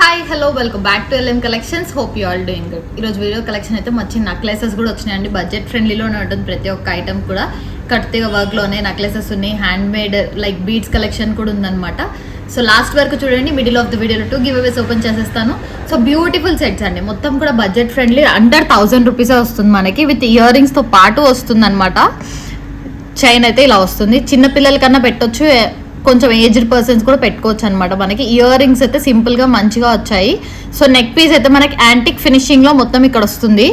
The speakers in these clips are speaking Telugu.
Hi hello welcome back to LM collections. Hope you all doing good. ఈరోజు వీడియో కలెక్షన్ అయితే మంచి నెక్లెసెస్ కూడా వచ్చినాయండి. బడ్జెట్ ఫ్రెండ్లీలోనే ఉంటుంది ప్రతి ఒక్క ఐటమ్ కూడా. కట్టిగా వర్క్లోనే నెక్లెసెస్ ఉన్నాయి. Hand made like beads collection కూడా ఉందన్నమాట. సో లాస్ట్ వరకు చూడండి. మిడిల్ ఆఫ్ ద వీడియోలో 2 గివ్ అవేస్ ఓపెన్ చేసేస్తాను. సో బ్యూటిఫుల్ సెట్స్ అండి. మొత్తం కూడా బడ్జెట్ ఫ్రెండ్లీ, అండర్ 1000 రూపీసే వస్తుంది మనకి. విత్ ఇయర్ రింగ్స్తో పాటు వస్తుంది అనమాట. చైన్ అయితే ఇలా వస్తుంది. చిన్న పిల్లల కన్నా పెట్టొచ్చు, కొంచెం ఏజ్డ్ పర్సన్స్ కూడా పెట్టుకోవచ్చు అనమాట. మనకి ఇయర్ రింగ్స్ అయితే సింపుల్గా మంచిగా వచ్చాయి. సో నెక్ పీస్ అయితే మనకి యాంటిక్ ఫినిషింగ్లో మొత్తం ఇక్కడ వస్తుంది.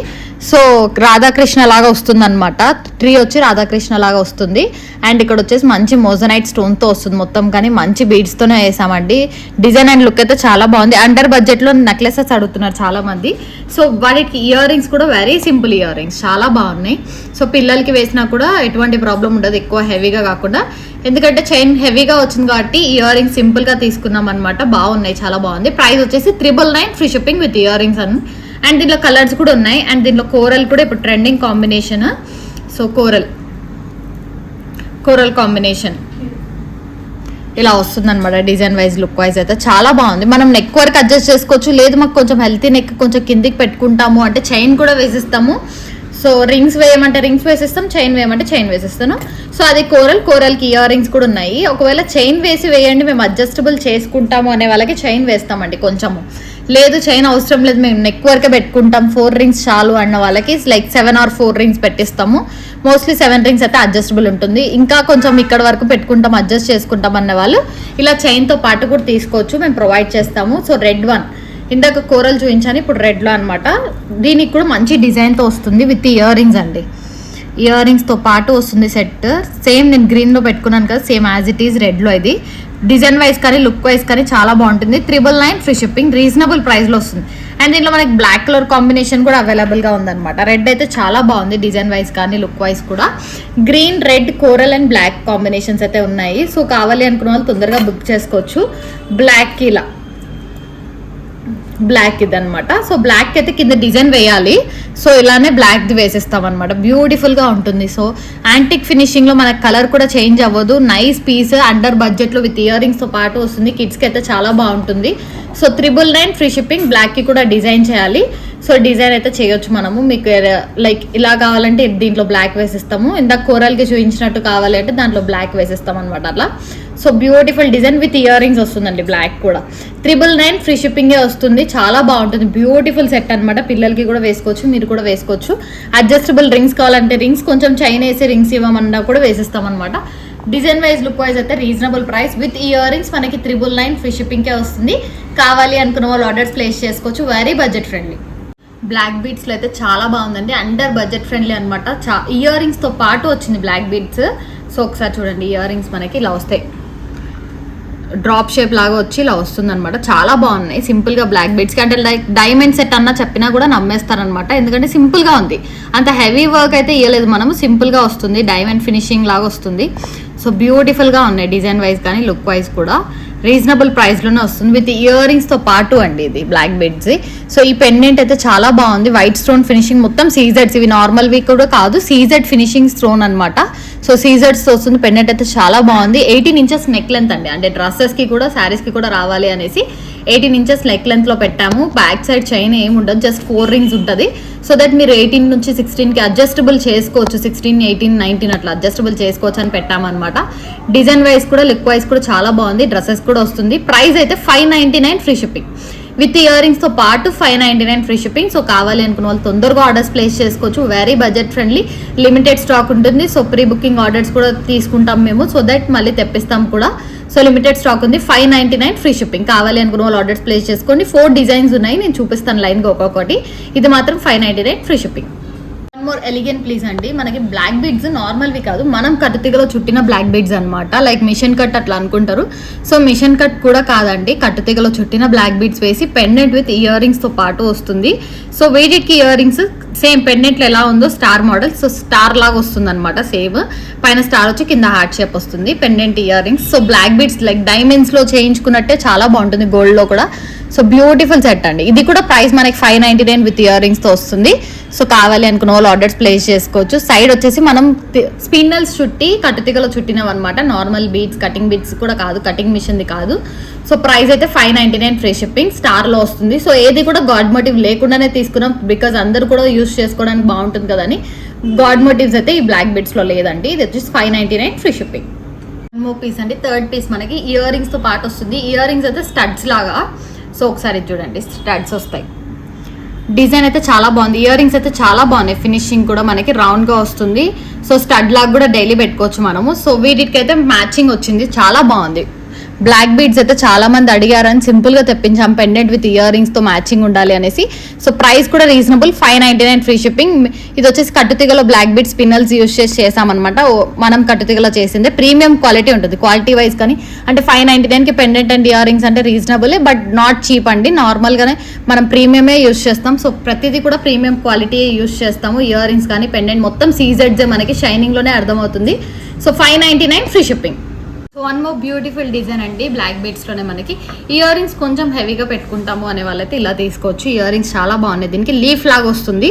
సో రాధాకృష్ణ లాగా వస్తుంది అనమాట. ట్రీ వచ్చి రాధాకృష్ణ లాగా వస్తుంది. అండ్ ఇక్కడ వచ్చేసి మంచి మోజనైట్ స్టోన్తో వస్తుంది మొత్తం. కానీ మంచి బీడ్స్తోనే వేసామండి. డిజైన్ అండ్ లుక్ అయితే చాలా బాగుంది. అండర్ బడ్జెట్లో నెక్లెసెస్ అడుగుతున్నారు చాలా మంది. సో వాటికి ఇయర్ రింగ్స్ కూడా వెరీ సింపుల్ ఇయర్ రింగ్స్ చాలా బాగున్నాయి. సో పిల్లలకి వేసినా కూడా ఎటువంటి ప్రాబ్లం ఉండదు, ఎక్కువ హెవీగా కాకుండా. ఎందుకంటే చైన్ హెవీగా వచ్చింది కాబట్టి ఇయర్ రింగ్స్ సింపుల్గా తీసుకున్నాం అనమాట. బాగున్నాయి, చాలా బాగుంది. ప్రైస్ వచ్చేసి 999 free shipping with ear rings and దీంట్లో కలర్స్ కూడా ఉన్నాయి. అండ్ దీంట్లో కోరల్ కూడా ఇప్పుడు trending combination. So coral combination ఇలా వస్తుంది అనమాట. డిజైన్ వైజ్ లుక్ వైజ్ అయితే చాలా బాగుంది. మనం నెక్ వరకు అడ్జస్ట్ చేసుకోవచ్చు. లేదు మాకు కొంచెం హెల్తీ నెక్ కొంచెం కిందికి పెట్టుకుంటాము అంటే చైన్ కూడా వేసిస్తాము. సో రింగ్స్ వేయమంటే రింగ్స్ వేసిస్తాం, చైన్ వేయమంటే చైన్ వేసిస్తాను. సో అది కోరల్కి ఇయర్ రింగ్స్ కూడా ఉన్నాయి. ఒకవేళ చైన్ వేసి వేయండి, మేము అడ్జస్టబుల్ చేసుకుంటాము అనే వాళ్ళకి చైన్ వేస్తామండి కొంచెము. లేదు చైన్ అవసరం లేదు, మేము నెక్ వరకే పెట్టుకుంటాం, 4 రింగ్స్ చాలు అన్న వాళ్ళకి లైక్ 7 or 4 రింగ్స్ పెట్టిస్తాము. మోస్ట్లీ 7 రింగ్స్ అయితే అడ్జస్టబుల్ ఉంటుంది. ఇంకా కొంచెం ఇక్కడ వరకు పెట్టుకుంటాం, అడ్జస్ట్ చేసుకుంటాం అన్న వాళ్ళు ఇలా చైన్తో పాటు కూడా తీసుకోవచ్చు, మేము ప్రొవైడ్ చేస్తాము. సో రెడ్ వన్ ఇందాక కోరల్ చూపించాను, ఇప్పుడు రెడ్లో అనమాట. దీనికి కూడా మంచి డిజైన్తో వస్తుంది విత్ ఇయర్ రింగ్స్ అండి. ఇయర్ రింగ్స్తో పాటు వస్తుంది సెట్. సేమ్ నేను గ్రీన్లో పెట్టుకున్నాను కదా, సేమ్ యాజ్ ఇట్ ఈజ్ రెడ్లో. ఇది డిజైన్ వైజ్ కానీ లుక్ వైజ్ కానీ చాలా బాగుంటుంది. 999 ఫ్రీ షిప్పింగ్, రీజనబుల్ ప్రైస్లో వస్తుంది. అండ్ దీంట్లో మనకి బ్లాక్ కలర్ కాంబినేషన్ కూడా అవైలబుల్గా ఉందన్నమాట. రెడ్ అయితే చాలా బాగుంది డిజైన్ వైజ్ కానీ లుక్ వైజ్ కూడా. Green, red, coral and black combinations అయితే ఉన్నాయి. సో కావాలి అనుకున్న వాళ్ళు తొందరగా బుక్ చేసుకోవచ్చు. బ్లాక్ ఇలా బ్లాక్ ఇది అనమాట. సో బ్లాక్ అయితే కింద డిజైన్ వేయాలి. సో ఇలానే బ్లాక్ది వేసేస్తాం అనమాట. బ్యూటిఫుల్గా ఉంటుంది. సో యాంటిక్ ఫినిషింగ్లో మనకు కలర్ కూడా చేంజ్ అవ్వదు. నైస్ పీస్, అండర్ బడ్జెట్లో విత్ ఇయర్ రింగ్స్తో పాటు వస్తుంది. కిడ్స్కి అయితే చాలా బాగుంటుంది. So 999 free shipping. బ్లాక్కి కూడా డిజైన్ చేయాలి. సో డిజైన్ అయితే చేయొచ్చు మనము. మీకు లైక్ ఇలా కావాలంటే దీంట్లో బ్లాక్ వేసిస్తాము. ఇందాక కోరల్కి చూపించినట్టు కావాలి అంటే దాంట్లో బ్లాక్ వేసిస్తాం అనమాట అట్లా. So beautiful design with ear rings వస్తుందండి. బ్లాక్ కూడా 999 ఫ్రీ షిప్పింగే వస్తుంది. చాలా బాగుంటుంది. బ్యూటిఫుల్ సెట్ అనమాట. పిల్లలకి కూడా వేసుకోవచ్చు, మీరు కూడా వేసుకోవచ్చు. అడ్జస్టబుల్ రింగ్స్ కావాలంటే రింగ్స్, కొంచెం చైన్ వేసి రింగ్స్ ఇవ్వమన్నా కూడా వేసిస్తాం అనమాట. డిజైన్ వైజ్ లుక్ వైజ్ అయితే reasonable price with ear rings మనకి 999 ఫ్రీ షిప్పింగ్కే వస్తుంది. కావాలి అనుకున్న వాళ్ళు ఆర్డర్స్ ప్లేస్ చేసుకోవచ్చు. Very budget friendly. బ్లాక్ బీడ్స్లో అయితే చాలా బాగుందండి. అండర్ బడ్జెట్ ఫ్రెండ్లీ అనమాట. ఇయర్ రింగ్స్తో పాటు వచ్చింది బ్లాక్ బీడ్స్. సో ఒకసారి చూడండి, ఇయర్ రింగ్స్ మనకి ఇలా వస్తాయి. డ్రాప్ షేప్ లాగా వచ్చి ఇలా వస్తుంది అనమాట. చాలా బాగున్నాయి. సింపుల్గా బ్లాక్ బీడ్స్కి అంటే లైక్ డైమండ్ సెట్ అన్న చెప్పినా కూడా నమ్మేస్తారనమాట. ఎందుకంటే సింపుల్గా ఉంది. అంత హెవీ వర్క్ అయితే ఇవ్వలేదు మనము. సింపుల్గా వస్తుంది. డైమండ్ ఫినిషింగ్ లాగా వస్తుంది. సో బ్యూటిఫుల్గా ఉన్నాయి డిజైన్ వైజ్ కానీ లుక్ వైజ్ కూడా. రీజనబుల్ ప్రైస్లోనే వస్తుంది విత్ ఇయర్ రింగ్స్తో పాటు అండి ఇది బ్లాక్ బీడ్స్. సో ఈ పెండెంట్ అయితే చాలా బాగుంది. వైట్ స్టోన్ ఫినిషింగ్ మొత్తం సీజెడ్స్. ఇవి నార్మల్వి కూడా కాదు, సీజెడ్ ఫినిషింగ్ స్టోన్ అనమాట. సో సీజెడ్స్ వస్తుంది. పెండెంట్ అయితే చాలా బాగుంది. 18 inches నెక్ లెంత్ అండి. అంటే డ్రెస్సెస్కి కూడా శారీస్కి కూడా రావాలి అనేసి 18 inches నెక్ లెంత్లో పెట్టాము. బ్యాక్ సైడ్ చైన్ ఏమి ఉండదు, జస్ట్ 4 రింగ్స్ ఉంటుంది. సో దట్ మీరు 18 నుంచి 16కి అడ్జస్టబుల్ చేసుకోవచ్చు. 16, 18, 19 అట్లా అడ్జస్టబుల్ చేసుకోవచ్చు అని పెట్టామన్నమాట. డిజైన్ వైజ్ కూడా లుక్ వైజ్ కూడా చాలా బాగుంది. డ్రెస్సెస్ కూడా వస్తుంది. ప్రైస్ అయితే 599 ఫ్రీ షిప్పింగ్ విత్ ఇయర్ రింగ్స్తో పాటు 599 ఫ్రీ షిప్పింగ్. సో కావాలి అనుకున్న వాళ్ళు తొందరగా ఆర్డర్స్ ప్లేస్ చేసుకోవచ్చు. Very budget friendly. Limited stock ఉంటుంది. సో ప్రీ బుకింగ్ ఆర్డర్స్ కూడా తీసుకుంటాం మేము. సో దట్ మళ్ళీ తెప్పిస్తాం కూడా. సో లిమిటెడ్ స్టాక్ ఉంది. 599 ఫ్రీ షిప్పింగ్. కావాలి అనుకున్న వాళ్ళు ఆర్డర్స్ ప్లేస్ చేసుకోండి. 4 డిజైన్స్ ఉన్నాయి, నేను చూపిస్తాను లైన్గా ఒక్కొక్కటి. ఇది మాత్రం 599 free shipping. More elegant please అండి. మనకి బ్లాక్ బీడ్స్ నార్మల్వి కాదు, మనం కట్టుతీగలో చుట్టిన బ్లాక్ బీడ్స్ అనమాట. లైక్ మిషన్ కట్ అట్లా అనుకుంటారు. సో మిషన్ కట్ కూడా కాదండి, కట్టుతీగలో చుట్టిన బ్లాక్ బీడ్స్ వేసి పెండెంట్ విత్ ఇయర్ రింగ్స్తో పాటు వస్తుంది. సో వీటికి ఇయర్ రింగ్స్ సేమ్ పెండెంట్లో ఎలా ఉందో స్టార్ మోడల్. సో స్టార్ లాగా వస్తుంది అనమాట. సేమ్ పైన స్టార్ వచ్చి కింద హార్ట్ షేప్ వస్తుంది. Pendant earrings. So black beads like డైమండ్స్లో చేయించుకున్నట్టే చాలా బాగుంటుంది, గోల్డ్లో కూడా. సో బ్యూటిఫుల్ సెట్ అండి. ఇది కూడా ప్రైస్ మనకి 599 విత్ ఇయర్ రింగ్స్ తో వస్తుంది. సో కావాలి అనుకున్న వాళ్ళు ఆర్డర్స్ ప్లేస్ చేసుకోవచ్చు. సైడ్ వచ్చేసి మనం స్పిన్నల్స్ చుట్టి కట్టుతిగలో చుట్టినవి అనమాట. నార్మల్ బీడ్స్, కటింగ్ బీడ్స్ కూడా కాదు, కటింగ్ మిషన్ది కాదు. సో ప్రైస్ అయితే 599 ఫ్రీ షిప్పింగ్. స్టార్ లో వస్తుంది. సో ఏది కూడా గాడ్ మోటివ్ లేకుండానే తీసుకున్నాం, బికాజ్ అందరూ కూడా యూస్ చేసుకోవడానికి బాగుంటుంది కదా అని. గాడ్ మోటివ్స్ అయితే ఈ బ్లాక్ బీడ్స్ లో లేదండి. ఇది వచ్చేసి 599 ఫ్రీ షిప్పింగ్. పీస్ అండి, థర్డ్ పీస్ మనకి ఇయర్ రింగ్స్ తో పాటు వస్తుంది. ఇయర్ రింగ్స్ అయితే స్టడ్స్ లాగా. సో ఒకసారి చూడండి, స్టడ్స్ వస్తాయి. డిజైన్ అయితే చాలా బాగుంది. ఇయర్ రింగ్స్ అయితే చాలా బాగున్నాయి. ఫినిషింగ్ కూడా మనకి రౌండ్ గా వస్తుంది. సో స్టడ్ లాగా కూడా డైలీ పెట్టుకోవచ్చు మనము. సో వీటికి అయితే మ్యాచింగ్ వచ్చింది, చాలా బాగుంది. బ్లాక్ బీడ్స్ అయితే చాలా మంది అడిగారని సింపుల్ గా తెప్పించాం, పెండెంట్ విత్ ఇయర్ రింగ్స్ తో మ్యాచింగ్ ఉండాలి అనేసి. సో ప్రైస్ కూడా రీజనబుల్, 599 ఫ్రీ షిప్పింగ్. ఇది వచ్చేసి కట్టుతిగలో బ్లాక్ బీడ్ స్పిన్నల్స్ యూస్ చేసి చేసామన్నమాట. మనం కట్టుతిగలో చేసిందే. ప్రీమియం క్వాలిటీ ఉంటుంది క్వాలిటీ వైజ్. కానీ అంటే 599 కి పెండెంట్ అండ్ ఇయర్ రింగ్స్ అంటే రీజనబుల్, బట్ నాట్ చీప్ అండి. నార్మల్ గానే మనం ప్రీమియమే యూస్ చేస్తాం. సో ప్రతిదీ కూడా ప్రీమియం క్వాలిటీ యూస్ చేస్తాము. ఇయర్ రింగ్స్ కానీ పెండెంట్ మొత్తం సీజెడ్స్ మనకి షైనింగ్ లోనే అర్థమవుతుంది. So 599 free shipping. So one more beautiful design అండి, బ్లాక్ బీడ్స్ లోనే మనకి ఇయర్ రింగ్స్ కొంచెం హెవీగా పెట్టుకుంటాము అనే వాళ్ళైతే ఇలా తీసుకోవచ్చు. ఇయర్ రింగ్స్ చాలా బాగున్నాయి. దీనికి లీఫ్ లాగా వస్తుంది.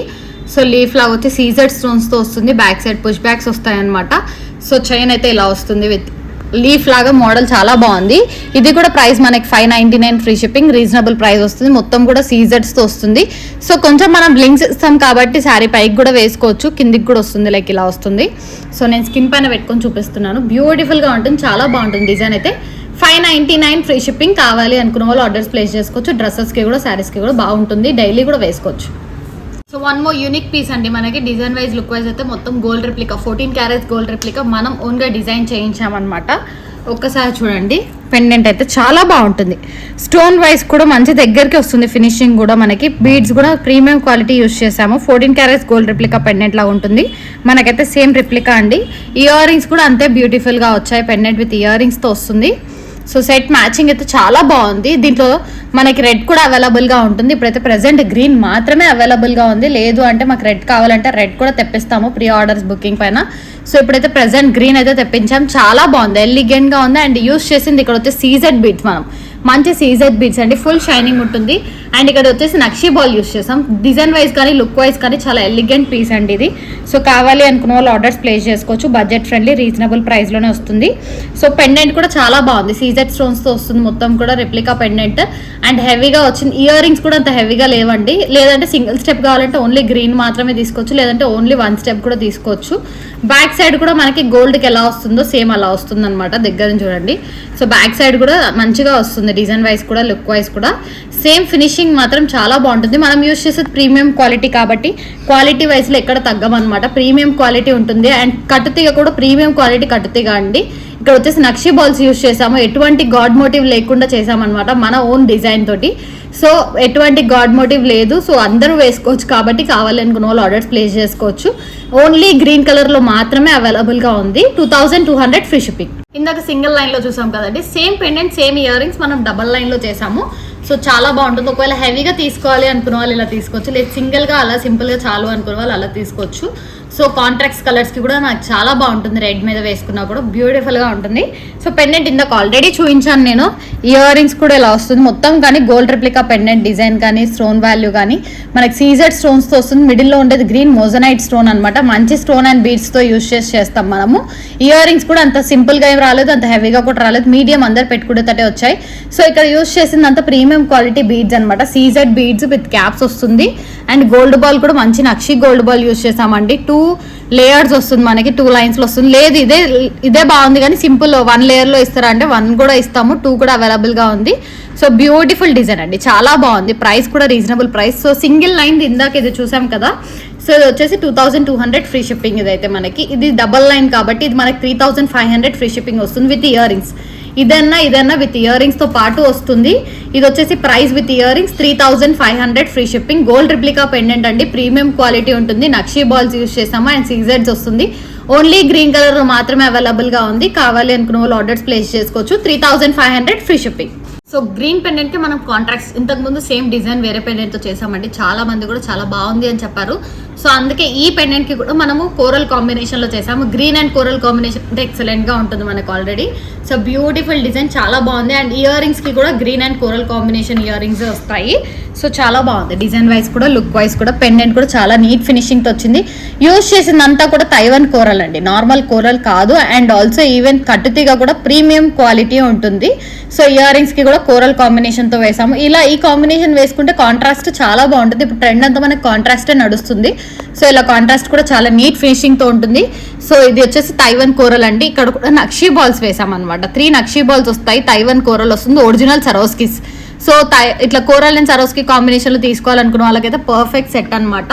సో లీఫ్ లాగా వచ్చి సీజెడ్ స్టోన్స్ తో వస్తుంది. బ్యాక్ సైడ్ పుష్ బ్యాక్స్ వస్తాయి అనమాట. సో చైన్ అయితే ఇలా వస్తుంది విత్ లీఫ్ లాగా. మోడల్ చాలా బాగుంది. ఇది కూడా ప్రైస్ మనకి 599 ఫ్రీ షిప్పింగ్. రీజనబుల్ ప్రైస్ వస్తుంది. మొత్తం కూడా సీజెడ్స్ తో వస్తుంది. సో కొంచెం మనం లింక్స్ ఇస్తాం కాబట్టి శారీ పైకి కూడా వేసుకోవచ్చు, కిందికి కూడా వస్తుంది, లైక్ ఇలా వస్తుంది. సో నేను స్కిన్ పైన పెట్టుకొని చూపిస్తున్నాను. బ్యూటిఫుల్ గా ఉంటుంది, చాలా బాగుంటుంది. డిజైన్ అయితే 599 ఫ్రీ షిప్పింగ్. కావాలి అనుకున్న వాళ్ళు ఆర్డర్స్ ప్లేస్ చేసుకోవచ్చు. డ్రెస్సెస్ కి కూడా, శారీస్ కి కూడా బాగుంటుంది. డైలీ కూడా వేసుకోవచ్చు. So one more unique piece అండి, మనకి డిజైన్ వైజ్ లుక్ వైజ్ అయితే మొత్తం gold replica, 14 carats gold replica మనం ఓన్ గా డిజైన్ చేయించామన్నమాట. ఒక్కసారి చూడండి, పెండెంట్ అయితే చాలా బాగుంటుంది. స్టోన్ వైజ్ కూడా మంచి దగ్గరికి వస్తుంది. ఫినిషింగ్ కూడా మనకి బీడ్స్ కూడా ప్రీమియం క్వాలిటీ యూస్ చేసాము. 14 క్యారెట్స్ గోల్డ్ రెప్లికా పెండెంట్ లాగా ఉంటుంది. మనకైతే సేమ్ రెప్లికా అండి. ఇయర్ రింగ్స్ కూడా అంతే బ్యూటిఫుల్ గా వచ్చాయి. పెండెంట్ విత్ ఇయర్ రింగ్స్ తో వస్తుంది. సో సెట్ మ్యాచింగ్ అయితే చాలా బాగుంది. దీంట్లో మనకి రెడ్ కూడా అవైలబుల్గా ఉంటుంది. ఇప్పుడైతే ప్రెసెంట్ గ్రీన్ మాత్రమే అవైలబుల్గా ఉంది. లేదు అంటే మాకు రెడ్ కావాలంటే రెడ్ కూడా తెప్పిస్తాము ప్రీ ఆర్డర్స్ బుకింగ్ పైన. సో ఇప్పుడైతే ప్రెసెంట్ గ్రీన్ అయితే తెప్పించాం. చాలా బాగుంది, ఎలిగెంట్గా ఉంది. అండ్ యూస్ చేసింది ఇక్కడ వచ్చే సీజెడ్ బీడ్స్, మనం మంచి సీజెడ్ బీడ్స్ అండి. ఫుల్ షైనింగ్ ఉంటుంది. అండ్ ఇక్కడ వచ్చేసి నక్షీ బాల్ యూస్ చేసాం. డిజైన్ వైజ్ కానీ లుక్ వైజ్ కానీ చాలా ఎలిగెంట్ పీస్ అండి ఇది. సో కావాలి అనుకున్న వాళ్ళు ఆర్డర్స్ ప్లేస్ చేసుకోవచ్చు. బడ్జెట్ ఫ్రెండ్లీ, రీజనబుల్ ప్రైస్లోనే వస్తుంది. సో పెండెంట్ కూడా చాలా బాగుంది. సీజెడ్ స్టోన్స్తో వస్తుంది మొత్తం కూడా రెప్లికా పెండెంట్. అండ్ హెవీగా వచ్చింది. ఇయర్ రింగ్స్ కూడా అంత హెవీగా లేవండి. లేదంటే సింగిల్ స్టెప్ కావాలంటే ఓన్లీ గ్రీన్ మాత్రమే తీసుకోవచ్చు, లేదంటే ఓన్లీ 1 స్టెప్ కూడా తీసుకోవచ్చు. బ్యాక్ సైడ్ కూడా మనకి గోల్డ్కి ఎలా వస్తుందో సేమ్ అలా వస్తుంది అనమాట. దగ్గర నుంచి చూడండి. సో బ్యాక్ సైడ్ కూడా మంచిగా వస్తుంది. డిజైన్ వైజ్ కూడా, లుక్ వైజ్ కూడా సేమ్. ఫినిషింగ్ మాత్రం చాలా బాగుంటుంది. మనం యూస్ చేసేది ప్రీమియం క్వాలిటీ కాబట్టి క్వాలిటీ వైజ్లో ఎక్కడ తగ్గమన్నమాట. ప్రీమియం క్వాలిటీ ఉంటుంది. అండ్ కట్టుతీగ కూడా ప్రీమియం క్వాలిటీ కట్టుతీగ అండి. ఇక్కడ వచ్చేసి నక్షీ బాల్స్ యూస్ చేసాము. ఎటువంటి గాడ్ మోటివ్ లేకుండా చేసామన్నమాట, మన ఓన్ డిజైన్ తోటి. సో ఎటువంటి గాడ్ మోటివ్ లేదు. సో అందరూ వేసుకోవచ్చు కాబట్టి కావాలనుకున్న వాళ్ళు ఆర్డర్స్ ప్లేస్ చేసుకోవచ్చు. ఓన్లీ గ్రీన్ కలర్ లో మాత్రమే అవైలబుల్ గా ఉంది. 2200 ఫ్రీ షిప్పింగ్. ఇందాక సింగిల్ లైన్ లో చూసాం కదండి, same pendant same ear rings మనం డబల్ లైన్ లో చేసాము. సో చాలా బాగుంటుంది. ఒకవేళ హెవీగా తీసుకోవాలి అనుకున్న వాళ్ళు ఇలా తీసుకోవచ్చు, లేదు సింగిల్ గా అలా సింపుల్ గా చాలు అనుకున్న వాళ్ళు అలా తీసుకోవచ్చు. సో కాంట్రాక్ట్స్ కలర్స్ కి కూడా నాకు చాలా బాగుంటుంది. రెడ్ మీద వేసుకున్నా కూడా బ్యూటిఫుల్ గా ఉంటుంది. సో పెండెంట్ ఇందాక ఆల్రెడీ చూపించాను నేను. ఇయర్ రింగ్స్ కూడా ఇలా వస్తుంది మొత్తం. కానీ గోల్డ్ రెప్లికా పెండెంట్ డిజైన్ కానీ స్టోన్ వాల్యూ కానీ మనకి సీజెడ్ స్టోన్స్ తో వస్తుంది. మిడిల్ లో ఉండేది గ్రీన్ మోజనైట్ స్టోన్ అనమాట. మంచి స్టోన్ అండ్ బీడ్స్ తో యూస్ చేస్తాం మనము. ఇయర్ రింగ్స్ కూడా అంత సింపుల్ గా ఏం రాలేదు, అంత హెవీగా కూడా రాలేదు. మీడియం అందరు పెట్టుకునేటట్టే వచ్చాయి. సో ఇక్కడ యూస్ చేసింది అంత ప్రీమియం క్వాలిటీ బీడ్స్ అనమాట. సీజెడ్ బీడ్స్ విత్ క్యాప్స్ వస్తుంది. అండ్ గోల్డ్ బాల్ కూడా మంచి నక్షి గోల్డ్ బాల్ యూస్ చేసామండి. 2 లేయర్స్ వస్తుంది మనకి, 2 లైన్స్ లో వస్తుంది. లేదు ఇదే బాగుంది కానీ సింపుల్ 1 లేయర్ లో ఇస్తారా అంటే 1 కూడా ఇస్తాము, 2 కూడా అవైలబుల్ గా ఉంది. సో బ్యూటిఫుల్ డిజైన్ అండి, చాలా బాగుంది. ప్రైస్ కూడా reasonable price. So single line ఇందాక ఇది చూసాం కదా. సో ఇది వచ్చేసి 2200 ఫ్రీ షిప్పింగ్. ఇదైతే మనకి ఇది డబల్ లైన్ కాబట్టి ఇది మనకి 3500 ఫ్రీ షిప్పింగ్ వస్తుంది విత్ ఇయర్ రింగ్స్. ఇదన్నా విత్ ఇయర్ రింగ్స్ తో పాటు వస్తుంది. ఇది వచ్చేసి price with earrings 3500 free shipping. Gold replica pendant అండి, ప్రీమియం క్వాలిటీ ఉంటుంది. నక్షీ బాల్స్ యూస్ చేసాము అండ్ సీజెడ్స్ వస్తుంది. ఓన్లీ గ్రీన్ కలర్ మాత్రమే అవైలబుల్ గా ఉంది. కావాలి అనుకున్న వాళ్ళు ఆర్డర్స్ ప్లేస్ చేసుకోవచ్చు. 3500 free shipping. So green pendant కి మనం కాంట్రాక్ట్స్ ఇంతకు ముందు సేమ్ డిజైన్ వేరే పెండెంట్ తో చేసామండి. చాలా మంది కూడా చాలా బాగుంది అని చెప్పారు. సో అందుకే ఈ పెండెంట్ కి కూడా మనము కోరల్ కాంబినేషన్ లో చేసాము. గ్రీన్ అండ్ కోరల్ కాంబినేషన్ అంటే ఎక్సలెంట్ గా ఉంటుంది మనకు ఆల్రెడీ. సో బ్యూటిఫుల్ డిజైన్, చాలా బాగుంది. అండ్ ఇయర్ రింగ్స్ కి కూడా green and coral combination ear rings వస్తాయి. సో చాలా బాగుంది డిజైన్ వైజ్ కూడా, లుక్ వైజ్ కూడా. పెండెంట్ కూడా చాలా నీట్ ఫినిషింగ్ తో వచ్చింది. యూజ్ చేసిందంతా కూడా తైవాన్ కోరల్ అండి, నార్మల్ కోరల్ కాదు. అండ్ ఆల్సో ఈవెన్ కట్టుతీగ కూడా ప్రీమియం క్వాలిటీ ఉంటుంది. సో ఇయర్ రింగ్స్ కి కూడా కోరల్ కాంబినేషన్ తో వేసాము. ఇలా ఈ కాంబినేషన్ వేసుకుంటే కాంట్రాస్ట్ చాలా బాగుంటుంది. ఇప్పుడు ట్రెండ్ అంతా మనకి కాంట్రాస్టే నడుస్తుంది. సో ఇలా కాంట్రాస్ట్ కూడా చాలా నీట్ ఫినిషింగ్ తో ఉంటుంది. సో ఇది వచ్చేసి తైవాన్ కోరల్ అండి. ఇక్కడ కూడా నక్షీ బాల్స్ వేసాం అనమాట. 3 నక్షీ బాల్స్ వస్తాయి. తైవాన్ కోరల్ వస్తుంది, ఒరిజినల్ సరోస్కిస్. సో ఇట్లా కోరల్ అండ్ సరోస్కి కాంబినేషన్ లో తీసుకోవాలనుకున్న వాళ్ళకైతే పర్ఫెక్ట్ సెట్ అనమాట.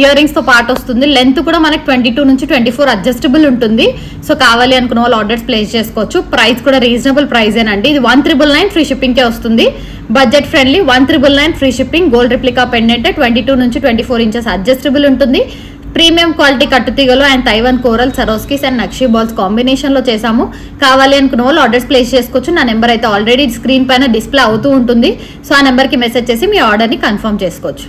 ఇయర్ రింగ్స్ తో పాటు వస్తుంది. లెంత్ కూడా మనకి 22 నుంచి 24 అడ్జస్టబుల్ ఉంటుంది. సో కావాలి అనుకున్న వాళ్ళు ఆర్డర్స్ ప్లేస్ చేసుకోవచ్చు. ప్రైస్ కూడా రీజనబుల్ ప్రైజేనండి. ఇది 1999 ఫ్రీ షిప్పింగ్ కే వస్తుంది. Budget friendly 1999 free shipping. Gold replica pendant 22 నుంచి 24 ఇంచెస్ అడ్జస్టబుల్ ఉంటుంది. ప్రీమియం క్వాలిటీ కట్టుతీగలు and Taiwan coral Swarovskis and nakshi balls combination లో చేసాము. కావాలి అనుకున్న వాళ్ళు ఆర్డర్స్ ప్లేస్ చేసుకోవచ్చు. నా నెంబర్ అయితే ఆల్రెడీ స్క్రీన్ పైన డిస్ప్లే అవుతూ ఉంటుంది. సో ఆ నెంబర్ కి మెసేజ్ చేసి మీ ఆర్డర్ ని కన్ఫర్మ్ చేసుకోవచ్చు.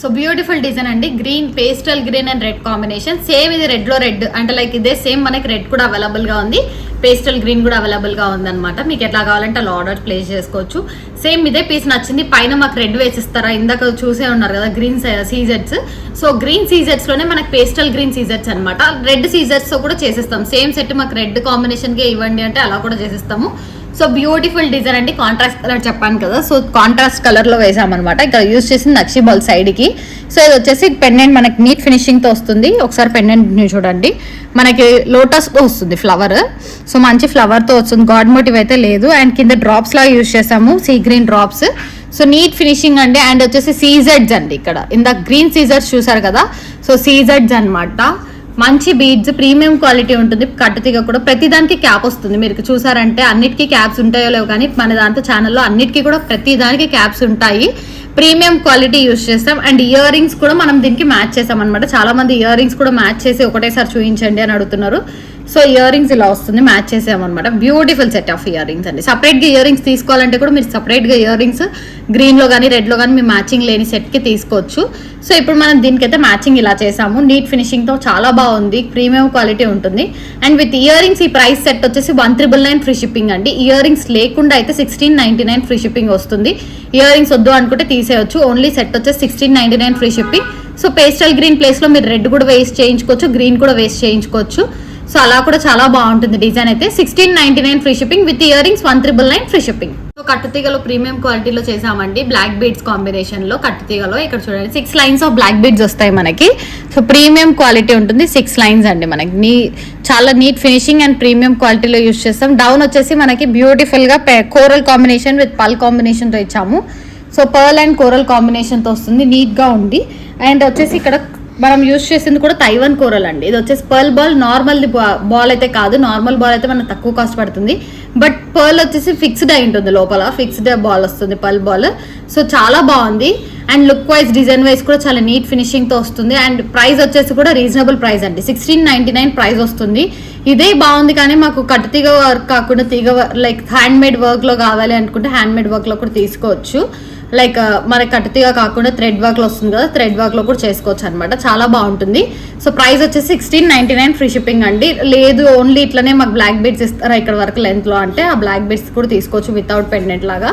సో బ్యూటిఫుల్ డిజైన్ అండి. Green, pastel green and red combination. Same ఇది రెడ్ లో రెడ్ అంటే లైక్ ఇదే సేమ్ మనకి రెడ్ కూడా అవైలబుల్ గా ఉంది, పేస్టల్ గ్రీన్ కూడా అవైలబుల్ గా ఉంది అనమాట. మీకు ఎట్లా కావాలంటే అలా ఆర్డర్ ప్లేస్ చేసుకోవచ్చు. సేమ్ ఇదే పీస్ నచ్చింది, పైన మాకు రెడ్ వేసిస్తారా, ఇందాక చూసే ఉన్నారు కదా గ్రీన్ సీజర్స్. సో గ్రీన్ సీజర్స్ లోనే మనకి పేస్టల్ గ్రీన్ సీజర్స్ అనమాట. రెడ్ సీజర్స్ తో కూడా చేసిస్తాం. సేమ్ సెట్ మాకు రెడ్ కాంబినేషన్ గా ఇవ్వండి అంటే అలా కూడా చేసిస్తాము. సో బ్యూటిఫుల్ డిజైన్ అండి. కాంట్రాస్ట్ కలర్ చెప్పాను కదా, సో కాంట్రాస్ట్ కలర్ లో వేసామన్నమాట. ఇక్కడ యూజ్ చేసింది నక్షీ బాల్ సైడ్ కి. సో ఇది వచ్చేసి పెండెంట్ మనకి నీట్ ఫినిషింగ్ తో వస్తుంది. ఒకసారి పెండెంట్ చూడండి, మనకి లోటస్ తో వస్తుంది ఫ్లవర్. సో మంచి ఫ్లవర్ తో వస్తుంది, గాడ్ మోటివ్ అయితే లేదు. అండ్ కింద డ్రాప్స్ లాగా యూజ్ చేసాము, sea green drops. So neat finishing అండి. అండ్ వచ్చేసి సీజెడ్స్ అండి. ఇక్కడ ఇందా గ్రీన్ సీజర్స్ చూసారు కదా, సో సీజెడ్స్ అనమాట. మంచి బీడ్స్, ప్రీమియం క్వాలిటీ ఉంటుంది. కట్టుతీగ కూడా ప్రతి దానికి క్యాప్ వస్తుంది. మీరు చూసారంటే అన్నిటికీ క్యాప్స్ ఉంటాయో లేవు, కానీ మన దాంట్లో ఛానల్లో అన్నిటికీ కూడా ప్రతి దానికి క్యాప్స్ ఉంటాయి. ప్రీమియం క్వాలిటీ యూజ్ చేస్తాం. అండ్ ఇయర్ రింగ్స్ కూడా మనం దీనికి మ్యాచ్ చేసాం అనమాట. చాలా మంది ఇయర్ రింగ్స్ కూడా మ్యాచ్ చేసి ఒకటేసారి చూపించండి అని అడుగుతున్నారు. సో ఇయర్ రింగ్స్ ఇలా వస్తుంది, మ్యాచ్ చేసామన్నమాట. Beautiful set of ear rings అండి. సపరేట్గా ఇయర్ రింగ్స్ తీసుకోవాలంటే కూడా మీరు సపరేట్గా ఇయర్ రింగ్స్ గ్రీన్లో కానీ రెడ్లో కానీ మీ మ్యాచింగ్ లేని సెట్కి తీసుకోవచ్చు. సో ఇప్పుడు మనం దీనికైతే మ్యాచింగ్ ఇలా చేసాము. నీట్ ఫినిషింగ్తో చాలా బాగుంది, ప్రీమియం క్వాలిటీ ఉంటుంది. అండ్ విత్ ఇయర్ రింగ్స్ ఈ ప్రైస్ సెట్ వచ్చేసి 1999 ఫ్రీ షిప్పింగ్ అండి. ఇయర్ రింగ్స్ లేకుండా అయితే 1699 ఫ్రీ షిప్పింగ్ వస్తుంది. ఇయర్ రింగ్స్ వద్దు అనుకుంటే తీసేయచ్చు. ఓన్లీ సెట్ వచ్చేసి 1699 free shipping. So pastel green ప్లేస్లో మీరు రెడ్ కూడా వేస్ట్ చేయించుకోవచ్చు, గ్రీన్ కూడా వేస్ట్ చేయించుకోవచ్చు. సో అలా కూడా చాలా బాగుంటుంది డిజైన్ అయితే. 1699 free shipping with earrings 1999 free shipping. So కట్టుతీగలో ప్రీమియం క్వాలిటీలో చేసామండి. బ్లాక్ బీడ్స్ కాంబినేషన్ లో కట్టుతీగలో ఇక్కడ చూడండి 6 లైన్స్ ఆఫ్ బ్లాక్ బీడ్స్ వస్తాయి మనకి. సో ప్రీమియం క్వాలిటీ ఉంటుంది. 6 లైన్స్ అండి మనకి. చాలా నీట్ ఫినిషింగ్ అండ్ ప్రీమియం క్వాలిటీలో యూజ్ చేస్తాం. డౌన్ వచ్చేసి మనకి బ్యూటిఫుల్ గా కోరల్ కాంబినేషన్ విత్ పల్ కాంబినేషన్ తో ఇచ్చాము. So pearl and coral combination తో వస్తుంది, నీట్ గా ఉంది. అండ్ వచ్చేసి ఇక్కడ మనం యూజ్ చేసింది కూడా తైవాన్ కోరల్ అండి. ఇది వచ్చేసి పర్ల్ బాల్, నార్మల్ బాల్ అయితే కాదు. నార్మల్ బాల్ అయితే మనకు తక్కువ కాస్ట్ పడుతుంది, బట్ పర్ల్ వచ్చేసి ఫిక్స్డ్ అయి ఉంటుంది, లోపల ఫిక్స్డ్ బాల్ వస్తుంది పర్ల్ బాల్. సో చాలా బాగుంది. And look wise, design wise కూడా చాలా నీట్ ఫినిషింగ్ తో వస్తుంది. అండ్ ప్రైస్ వచ్చేసి కూడా రీజనబుల్ ప్రైస్ అండి. 1699 ప్రైస్ వస్తుంది. ఇదే బాగుంది, కానీ మాకు కట్టుతీగ వర్క్ కాకుండా తీగ లైక్ హ్యాండ్ మేడ్ వర్క్ లో కావాలి అనుకుంటే హ్యాండ్ మేడ్ వర్క్ లో కూడా తీసుకోవచ్చు. లైక్ మనకి కట్టుతీగా కాకుండా థ్రెడ్ వర్క్ లో వస్తుంది కదా, థ్రెడ్ వర్క్ లో కూడా చేసుకోవచ్చు అనమాట. చాలా బాగుంటుంది. సో ప్రైస్ వచ్చేసి 1699 ఫ్రీ షిప్పింగ్ అండి. లేదు ఓన్లీ ఇట్లనే మాకు బ్లాక్ బీడ్స్ ఇస్తారా ఇక్కడ వరకు లెంత్ లో అంటే ఆ బ్లాక్ బీడ్స్ కూడా తీసుకోవచ్చు వితౌట్ పెండెంట్ లాగా.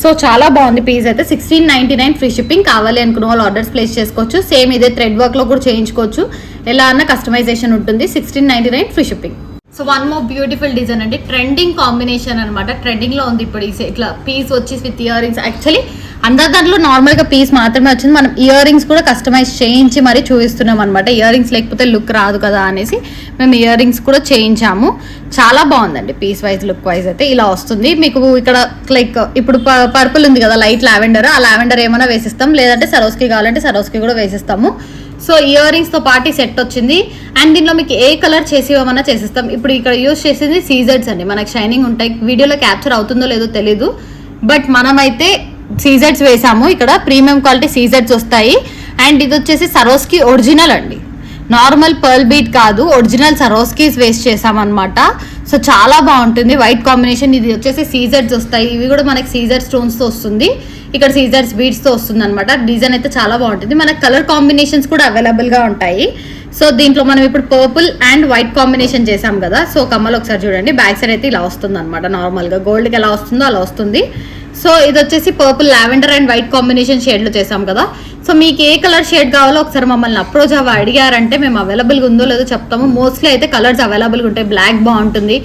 సో చాలా బాగుంది పీస్ అయితే. 1699 ఫ్రీ షిప్పింగ్. కావాలి అనుకున్న వాళ్ళు ఆర్డర్స్ ప్లేస్ చేసుకోవచ్చు. సేమ్ ఇదే థ్రెడ్ వర్క్ లో కూడా చేయించుకోవచ్చు, ఎలా అన్న కస్టమైజేషన్ ఉంటుంది. 1699 free shipping. So one more beautiful design అండి. ట్రెండింగ్ కాంబినేషన్ అనమాట. ట్రెండింగ్ లో ఉంది ఇప్పుడు ఇట్లా పీస్ వచ్చి విత్ ఇయర్ రింగ్స్. యాక్చువల్లీ అందరి దాంట్లో నార్మల్ గా పీస్ మాత్రమే వచ్చింది. మనం ఇయర్ రింగ్స్ కూడా కస్టమైజ్ చేయించి మరీ చూపిస్తున్నాం అనమాట. ఇయర్ రింగ్స్ లేకపోతే లుక్ రాదు కదా అనేసి మేము ఇయర్ రింగ్స్ కూడా చేయించాము. చాలా బాగుందండి పీస్ వైజ్, లుక్ వైజ్ అయితే ఇలా వస్తుంది. మీకు ఇక్కడ లైక్ ఇప్పుడు పర్పుల్ ఉంది కదా, లైట్ లావెండర్, ఆ లావెండర్ ఏమైనా వేసిస్తాం, లేదంటే సరోస్కి కావాలంటే సరోస్కి కూడా వేసిస్తాము. సో ఇయర్ రింగ్స్ తో పాటు సెట్ వచ్చింది. అండ్ దీనిలో మీకు ఏ కలర్ చేసి ఇవ్వమన్నా చేసిస్తాం. ఇప్పుడు ఇక్కడ యూజ్ చేసింది సీజర్స్ అండి, మనకి షైనింగ్ ఉంటాయి. వీడియోలో క్యాప్చర్ అవుతుందో లేదో తెలీదు, బట్ మనమైతే సీజర్స్ వేసాము. ఇక్కడ ప్రీమియం క్వాలిటీ సీజర్స్ వస్తాయి. అండ్ ఇది వచ్చేసి సరోస్కి ఒరిజినల్ అండి, నార్మల్ పర్ల్ బీట్ కాదు, ఒరిజినల్ సరోస్కీస్ వేస్ట్ చేసామన్నమాట. సో చాలా బాగుంటుంది వైట్ కాంబినేషన్. ఇది వచ్చేసి సీజర్స్ వస్తాయి, ఇవి కూడా మనకి సీజర్ స్టోన్స్ తో వస్తుంది. ఇక్కడ సీజర్స్ బీడ్స్ తో వస్తుంది అనమాట. డిజైన్ అయితే చాలా బాగుంటుంది. మనకు కలర్ కాంబినేషన్స్ కూడా అవైలబుల్ గా ఉంటాయి. సో దీంట్లో మనం ఇప్పుడు పర్పుల్ అండ్ వైట్ కాంబినేషన్ చేసాం కదా. సో కమ్మలు ఒకసారి చూడండి, బ్యాక్ సైడ్ అయితే ఇలా వస్తుంది అనమాట. నార్మల్ గా గోల్డ్ కి ఎలా వస్తుందో అలా వస్తుంది. సో ఇది వచ్చేసి purple, lavender and white combination shade లో చేసాం కదా. సో మీకు ఏ కలర్ షేడ్ కావాలో ఒకసారి మమ్మల్ని అప్రోచ్ అడిగారంటే మేము అవైలబుల్గా ఉందో లేదో చెప్తాము. మోస్ట్లీ అయితే కలర్స్ అవైలబుల్గా ఉంటాయి. బ్లాక్ బాగుంటుంది,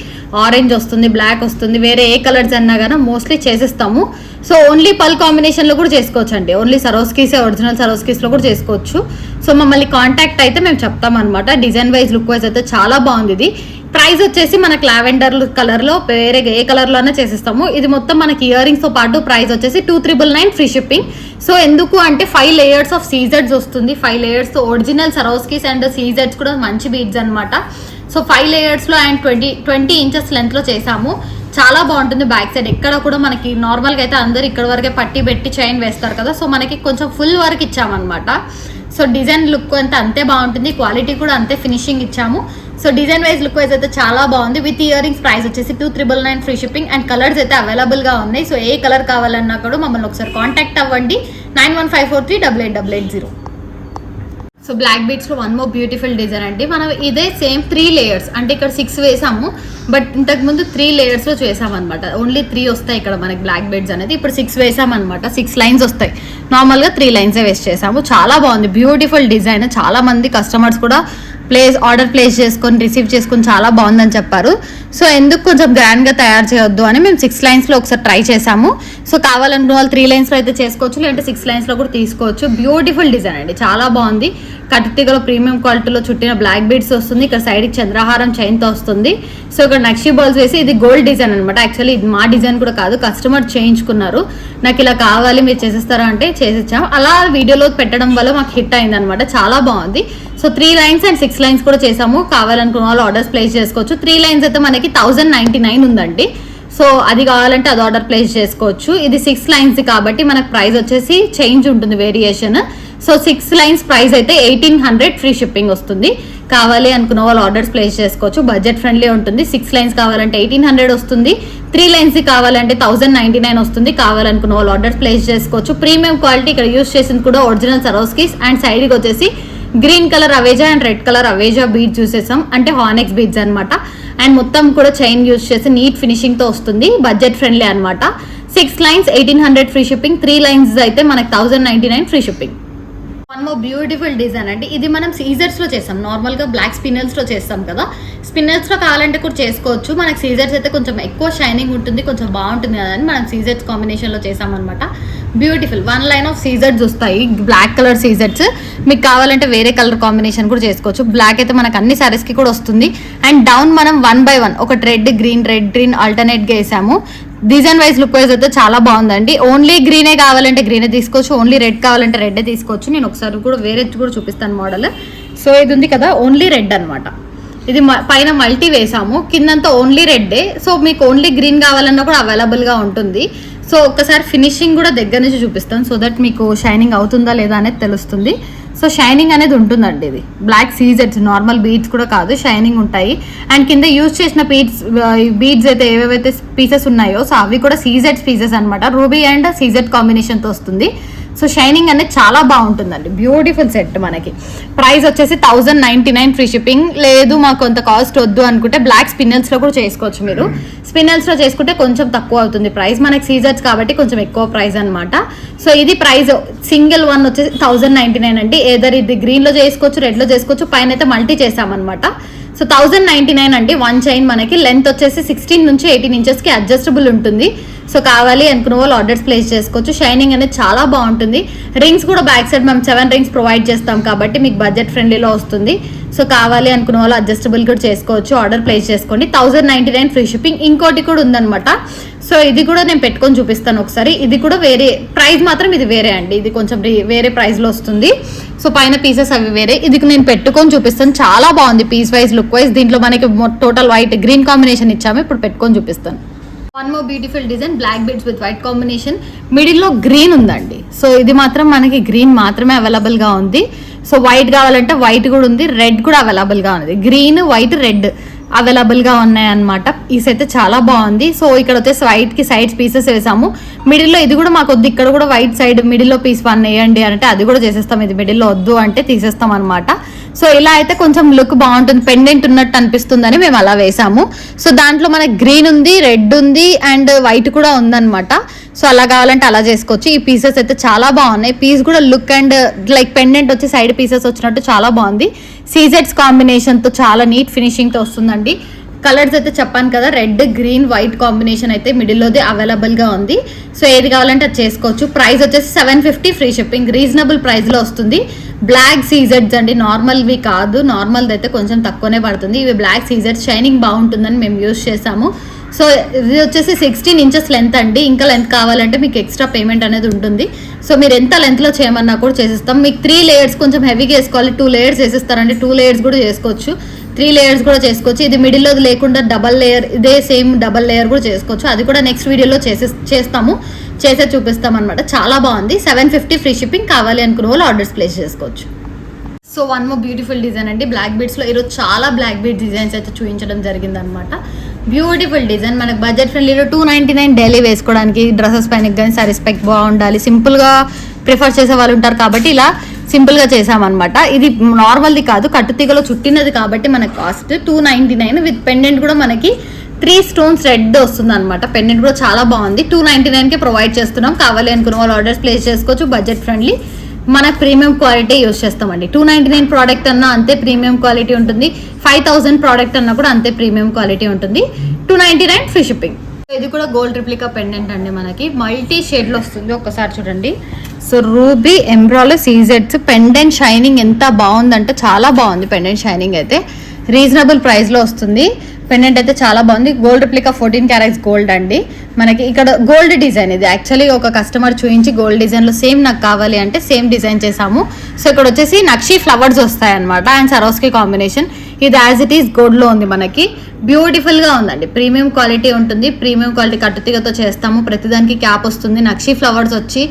ఆరెంజ్ వస్తుంది, బ్లాక్ వస్తుంది, వేరే ఏ కలర్స్ అన్నా కానీ మోస్ట్లీ చేసిస్తాము. సో ఓన్లీ పల్ కాంబినేషన్లో కూడా చేసుకోవచ్చు అండి. ఓన్లీ సరోస్కీసే, ఒరిజినల్ సరోస్కీస్లో కూడా చేసుకోవచ్చు. సో మమ్మల్ని కాంటాక్ట్ అయితే మేము చెప్తాం అనమాట. డిజైన్ వైజ్, లుక్ వైజ్ అయితే చాలా బాగుంది. ఇది ప్రైస్ వచ్చేసి మనకి లావెండర్ కలర్ లో వేరే ఏ కలర్ లోనే చేసిస్తాము. ఇది మొత్తం మనకి ఇయర్ రింగ్స్ తో పాటు ప్రైస్ వచ్చేసి 2399 ఫ్రీ షిప్పింగ్. సో ఎందుకు అంటే 5 లేయర్స్ ఆఫ్ సీజెడ్స్ వస్తుంది. 5 లేయర్స్ ఒరిజినల్ సరోస్కీస్ అండ్ సీజెడ్స్ కూడా మంచి బీడ్స్ అనమాట. సో 5 లేయర్స్ లో అండ్ 20 ఇంచెస్ లెంత్ లో చేసాము. చాలా బాగుంటుంది. బ్యాక్ సైడ్ ఎక్కడ కూడా మనకి నార్మల్ గా అయితే అందరు ఇక్కడ వరకే పట్టి పెట్టి చైన్ వేస్తారు కదా. సో మనకి కొంచెం ఫుల్ వర్క్ ఇచ్చామన్నమాట. సో డిజైన్ లుక్ అంతే బాగుంటుంది, క్వాలిటీ కూడా అంతే ఫినిషింగ్ ఇచ్చాము. So design wise, look wise అయితే చాలా బాగుంది. విత్ ఇయర్ రింగ్స్ ప్రైస్ వచ్చేసి 2399 ఫ్రీ షిప్పింగ్ అండ్ కలర్స్ అయితే అవైలబుల్ గా ఉన్నాయి. సో ఏ కలర్ కావాలన్నా కూడా మమ్మల్ని ఒకసారి కాంటాక్ట్ అవ్వండి. 9154388880. సో బ్లాక్ బీడ్స్ లో వన్ మోర్ బ్యూటిఫుల్ డిజైన్ అండి. మనం ఇదే సేమ్ 3 లేయర్స్ అంటే ఇక్కడ 6 వేసాము, బట్ ఇంతకు ముందు 3 లేయర్స్ లో చేసామన్నమాట. ఓన్లీ 3 వస్తాయి ఇక్కడ మనకి బ్లాక్ బీడ్స్ అనేది. ఇప్పుడు 6 వేసామన్నమాట. 6 లైన్స్ వస్తాయి. నార్మల్ గా 3 లైన్స్ వేస్ట్ చేసాము. చాలా బాగుంది, బ్యూటిఫుల్ డిజైన్. చాలా మంది కస్టమర్స్ కూడా ఆర్డర్ ప్లేస్ చేసుకొని రిసీవ్ చేసుకొని చాలా బాగుందని చెప్పారు. సో ఎందుకు కొంచెం గ్రాండ్ గా తయారు చేయొద్దు అని మేము 6 లైన్స్ లో ఒకసారి ట్రై చేసాము. సో కావాలనుకున్న వాళ్ళు 3 లైన్స్ లో అయితే చేసుకోవచ్చు, లేదంటే 6 లైన్స్ లో కూడా తీసుకోవచ్చు. బ్యూటిఫుల్ డిజైన్ అండి, చాలా బాగుంది. కట్టుతీగలో ప్రీమియం క్వాలిటీలో చుట్టిన బ్లాక్ బీడ్స్ వస్తుంది. ఇక్కడ సైడ్ చంద్రహారం చైన్ తో వస్తుంది. సో ఇక్కడ నక్షి బాల్స్ వేసి, ఇది గోల్డ్ డిజైన్ అనమాట. యాక్చువల్లీ ఇది మా డిజైన్ కూడా కాదు, కస్టమర్ చేయించుకున్నారు. నాకు ఇలా కావాలి మీరు చేసేస్తారా అంటే చేసిచ్చాము. అలా వీడియోలో పెట్టడం వల్ల మాకు హిట్ అయింది అనమాట. చాలా బాగుంది. సో 3 లైన్స్ అండ్ 6 లైన్స్ కూడా చేసాము. కావాలనుకున్న వాళ్ళు ఆర్డర్స్ ప్లేస్ చేసుకోవచ్చు. 3 లైన్స్ అయితే మనకి 1099 ఉందండి. సో అది కావాలంటే అది ఆర్డర్ ప్లేస్ చేసుకోవచ్చు. ఇది 6 లైన్స్ కాబట్టి మనకు ప్రైస్ వచ్చేసి చేంజ్ ఉంటుంది, వేరియేషన్. సో 6 లైన్స్ ప్రైస్ అయితే 1800 ఫ్రీ షిప్పింగ్ వస్తుంది. కావాలి అనుకున్న వాళ్ళు ఆర్డర్స్ ప్లేస్ చేసుకోవచ్చు. బడ్జెట్ ఫ్రెండ్లీ ఉంటుంది. 6 లైన్స్ కావాలంటే 1800 వస్తుంది. 3 లైన్స్ కావాలంటే 1099 వస్తుంది. కావాలనుకున్న వాళ్ళు ఆర్డర్స్ ప్లేస్ చేసుకోవచ్చు. ప్రీమియం క్వాలిటీ ఇక్కడ యూస్ చేసింది కూడా ఒరిజినల్ సరోస్కీస్ అండ్ సైడ్కి వచ్చేసి గ్రీన్ కలర్ అవేజా అండ్ రెడ్ కలర్ అవేజా బీడ్స్ చూసేసాం, అంటే హానెక్స్ బీడ్స్ అనమాట. అండ్ మొత్తం కూడా చైన్ యూజ్ చేసి నీట్ ఫినిషింగ్ తో వస్తుంది. బడ్జెట్ ఫ్రెండ్లీ అనమాట. 6 లైన్స్ 1800 ఫ్రీ షిప్పింగ్. 3 లైన్స్ అయితే మనకి 1099 free shipping. One more beautiful design అండి. ఇది మనం సీజర్స్ లో చేస్తాం. నార్మల్ గా బ్లాక్ స్పిన్నల్స్ లో చేస్తాం కదా. స్పిన్నల్స్ లో కావాలంటే కూడా చేసుకోవచ్చు. మనకి సీజర్స్ అయితే కొంచెం ఎక్కువ షైనింగ్ ఉంటుంది, కొంచెం బాగుంటుంది కదా అని మనం సీజర్స్ కాంబినేషన్ లో చేసాం అనమాట. బ్యూటిఫుల్ 1 లైన్ ఆఫ్ సీజర్స్ వస్తాయి, బ్లాక్ కలర్ సీజర్స్. మీకు కావాలంటే వేరే కలర్ కాంబినేషన్ కూడా చేసుకోవచ్చు. బ్లాక్ అయితే మనకు అన్ని సారీస్ కి కూడా వస్తుంది. అండ్ డౌన్ మనం 1 by 1 ఒక రెడ్ గ్రీన్ ఆల్టర్నేట్ గా వేసాము. డిజైన్ వైజ్, లుక్ వైజ్ అయితే చాలా బాగుందండి. ఓన్లీ గ్రీనే కావాలంటే గ్రీనే తీసుకోవచ్చు, ఓన్లీ రెడ్ కావాలంటే రెడ్డే తీసుకోవచ్చు. నేను ఒకసారి కూడా వేరే కూడా చూపిస్తాను మోడల్. సో ఇది ఉంది కదా, ఓన్లీ రెడ్ అనమాట. ఇది పైన మల్టీ వేసాము, కిందంతా ఓన్లీ రెడ్డే. సో మీకు ఓన్లీ గ్రీన్ కావాలన్నా కూడా అవైలబుల్ గా ఉంటుంది. సో ఒక్కసారి ఫినిషింగ్ కూడా దగ్గర నుంచి చూపిస్తాను, సో దట్ మీకు షైనింగ్ అవుతుందా లేదా అనేది తెలుస్తుంది. సో షైనింగ్ అనేది ఉంటుందండి. ఇది బ్లాక్ సీజెడ్స్, నార్మల్ బీడ్స్ కూడా కాదు, షైనింగ్ ఉంటాయి. అండ్ కింద యూజ్ చేసిన బీడ్స్ అయితే ఏవేవైతే పీసెస్ ఉన్నాయో సో అవి కూడా సీజెడ్స్ పీసెస్ అనమాట. రూబీ అండ్ సీజెడ్ కాంబినేషన్తో వస్తుంది. సో షైనింగ్ అనేది చాలా బాగుంటుందండి. Beautiful set. మనకి ప్రైస్ వచ్చేసి 1099 ఫ్రీ షిప్పింగ్. లేదు మాకు కొంత కాస్ట్ వద్దు అనుకుంటే బ్లాక్ స్పిన్నల్స్లో కూడా చేసుకోవచ్చు. మీరు స్పిన్నల్స్లో చేసుకుంటే కొంచెం తక్కువ అవుతుంది ప్రైస్. మనకి సీజర్స్ కాబట్టి కొంచెం ఎక్కువ ప్రైస్ అనమాట. సో ఇది ప్రైస్ సింగిల్ వన్ వచ్చేసి 1099 అండి. ఏదర్ ఇది గ్రీన్లో చేసుకోవచ్చు, రెడ్లో చేసుకోవచ్చు. పైన అయితే మల్టీ చేసామన్నమాట. సో 1099 అండి. 1 చైన్ మనకి లెంత్ వచ్చేసి 16 నుంచి 18 ఇంచెస్కి అడ్జస్టబుల్ ఉంటుంది. సో కావాలి అనుకున్న వాళ్ళు ఆర్డర్స్ ప్లేస్ చేసుకోవచ్చు. షైనింగ్ అనేది చాలా బాగుంటుంది. రింగ్స్ కూడా బ్యాక్ సైడ్ మేము 7 రింగ్స్ ప్రొవైడ్ చేస్తాం కాబట్టి మీకు బడ్జెట్ ఫ్రెండ్లీలో వస్తుంది. సో కావాలి అనుకున్న వాళ్ళు అడ్జస్టబుల్ కూడా చేసుకోవచ్చు. ఆర్డర్ ప్లేస్ చేసుకోండి. 1099 ఫ్రీ షిప్పింగ్. ఇంకోటి కూడా ఉందన్నమాట. సో ఇది కూడా నేను పెట్టుకొని చూపిస్తాను ఒకసారి. ఇది కూడా వేరే ప్రైస్, మాత్రం ఇది వేరే అండి. ఇది కొంచెం వేరే ప్రైస్లో వస్తుంది. సో పైన పీసెస్ అవి వేరే. ఇది నేను పెట్టుకొని చూపిస్తాను. చాలా బాగుంది పీస్ వైజ్, లుక్ వైజ్. దీంట్లో మనకి టోటల్ వైట్ గ్రీన్ కాంబినేషన్ ఇచ్చాము. ఇప్పుడు పెట్టుకొని చూపిస్తాను. One more beautiful design, black beads with white combination. మిడిల్లో గ్రీన్ ఉందండి. సో ఇది మాత్రం మనకి గ్రీన్ మాత్రమే అవైలబుల్గా ఉంది. సో వైట్ కావాలంటే వైట్ కూడా ఉంది, రెడ్ కూడా అవైలబుల్గా ఉంది. గ్రీన్, వైట్, రెడ్ అవైలబుల్గా ఉన్నాయన్నమాట. పీస్ అయితే చాలా బాగుంది. సో ఇక్కడ వచ్చేసి వైట్కి సైడ్స్ పీసెస్ వేసాము. మిడిల్లో ఇది కూడా మాకు వద్దు, ఇక్కడ కూడా వైట్ సైడ్ మిడిల్లో పీస్ 1 వేయండి అంటే అది కూడా చేసేస్తాం. ఇది మిడిల్లో వద్దు అంటే తీసేస్తాం అనమాట. సో ఇలా అయితే కొంచెం లుక్ బాగుంటుంది, పెండెంట్ ఉన్నట్టు అనిపిస్తుందని మేము అలా వేసాము. సో దాంట్లో మనకి గ్రీన్ ఉంది, రెడ్ ఉంది అండ్ వైట్ కూడా ఉందన్నమాట. సో అలా కావాలంటే అలా చేసుకోవచ్చు. ఈ పీసెస్ అయితే చాలా బాగున్నాయి. పీస్ కూడా లుక్ అండ్ లైక్ పెండెంట్ వచ్చి సైడ్ పీసెస్ వచ్చినట్టు చాలా బాగుంది. సీజెడ్స్ కాంబినేషన్తో చాలా నీట్ ఫినిషింగ్తో వస్తుందండి. కలర్స్ అయితే చెప్పాను కదా, రెడ్ గ్రీన్ వైట్ కాంబినేషన్ అయితే మిడిల్లోది అవైలబుల్గా ఉంది. సో ఏది కావాలంటే అది చేసుకోవచ్చు. ప్రైస్ వచ్చేసి 750 ఫ్రీ షిప్పింగ్, రీజనబుల్ ప్రైస్లో వస్తుంది. బ్లాక్ సీజెడ్స్ అండి, నార్మల్వి కాదు. నార్మల్ది అయితే కొంచెం తక్కువనే పడుతుంది. ఇవి బ్లాక్ సీజెడ్స్, షైనింగ్ బాగుంటుందని మేము యూజ్ చేసాము. సో ఇది వచ్చేసి 16 ఇంచెస్ లెంత్ అండి. ఇంకా లెంత్ కావాలంటే మీకు ఎక్స్ట్రా పేమెంట్ అనేది ఉంటుంది. సో మీరు ఎంత లెంత్లో చేయమన్నా కూడా చేసిస్తాం. మీకు 3 లేయర్స్ కొంచెం హెవీగా వేసుకోవాలి, 2 లేయర్స్ వేసిస్తారండి. 2 లేయర్స్ కూడా చేసుకోవచ్చు, 3 లేయర్స్ కూడా చేసుకోవచ్చు. ఇది మిడిల్లో లేకుండా డబల్ లేయర్, ఇదే సేమ్ డబల్ లేయర్ కూడా చేసుకోవచ్చు. అది కూడా నెక్స్ట్ వీడియోలో చేసే చూపిస్తాం అనమాట. చాలా బాగుంది. 750 ఫ్రీ షిప్పింగ్. కావాలి అనుకున్న వాళ్ళు ఆర్డర్స్ ప్లేస్ చేసుకోవచ్చు. So one more beautiful design అండి. బ్లాక్ బీడ్స్లో ఈరోజు చాలా బ్లాక్ బీడ్ డిజైన్స్ అయితే చూపించడం జరిగిందనమాట. బ్యూటిఫుల్ డిజైన్, మనకు బడ్జెట్ ఫ్రెండ్లీలో 299 డైలీ వేసుకోవడానికి, డ్రెస్సెస్ పైన కానీ సారీస్ పైకి బాగుండాలి, సింపుల్గా ప్రిఫర్ చేసే వాళ్ళు ఉంటారు కాబట్టి ఇలా సింపుల్గా చేసామన్నమాట. ఇది నార్మల్ది కాదు, కట్టుతీగలో చుట్టినది కాబట్టి మనకు కాస్ట్ 299 విత్ పెండెంట్ కూడా మనకి 3 స్టోన్స్ రెడ్ వస్తుంది అనమాట. పెండెంట్ కూడా చాలా బాగుంది. 299కే ప్రొవైడ్ చేస్తున్నాం. కావాలి అనుకున్న వాళ్ళు ఆర్డర్స్ ప్లేస్ చేసుకోవచ్చు. బడ్జెట్ ఫ్రెండ్లీ, మన ప్రీమియం క్వాలిటీ యూజ్ చేస్తామండి. 299 ప్రోడక్ట్ అన్నా అంతే ప్రీమియం క్వాలిటీ ఉంటుంది. 5000 ప్రోడక్ట్ అన్నా కూడా అంతే ప్రీమియం క్వాలిటీ ఉంటుంది. 299 ఫ్రీ షిప్పింగ్. ఇది కూడా గోల్డ్ రిప్లికా పెండెంట్ అండి. మనకి మల్టీ షేడ్లో వస్తుంది. ఒక్కసారి చూడండి. సో రూబీ ఎంబ్రాయిడరీ సీజెడ్స్ పెండెంట్ షైనింగ్ ఎంత బాగుందంటే చాలా బాగుంది. పెండెంట్ షైనింగ్ అయితే రీజనబుల్ ప్రైస్లో వస్తుంది. పెండెంట్ అయితే చాలా బాగుంది. గోల్డ్ రిప్లికా 14 క్యారెట్స్ గోల్డ్ అండి. మనకి ఇక్కడ గోల్డ్ డిజైన్, ఇది యాక్చువల్లీ ఒక కస్టమర్ చూపించి గోల్డ్ డిజైన్లో సేమ్ నాకు కావాలి అంటే సేమ్ డిజైన్ చేసాము. సో ఇక్కడ వచ్చేసి నక్షి ఫ్లవర్స్ వస్తాయి అనమాట అండ్ సరోస్కి కాంబినేషన్. ఇది యాజ్ ఇట్ ఈస్ గోల్డ్లో ఉంది. మనకి బ్యూటిఫుల్గా ఉందండి. ప్రీమియం క్వాలిటీ ఉంటుంది. ప్రీమియం క్వాలిటీ కట్టుతీగతో చేస్తాము. ప్రతిదానికి క్యాప్ వస్తుంది. నక్షి ఫ్లవర్స్ వచ్చి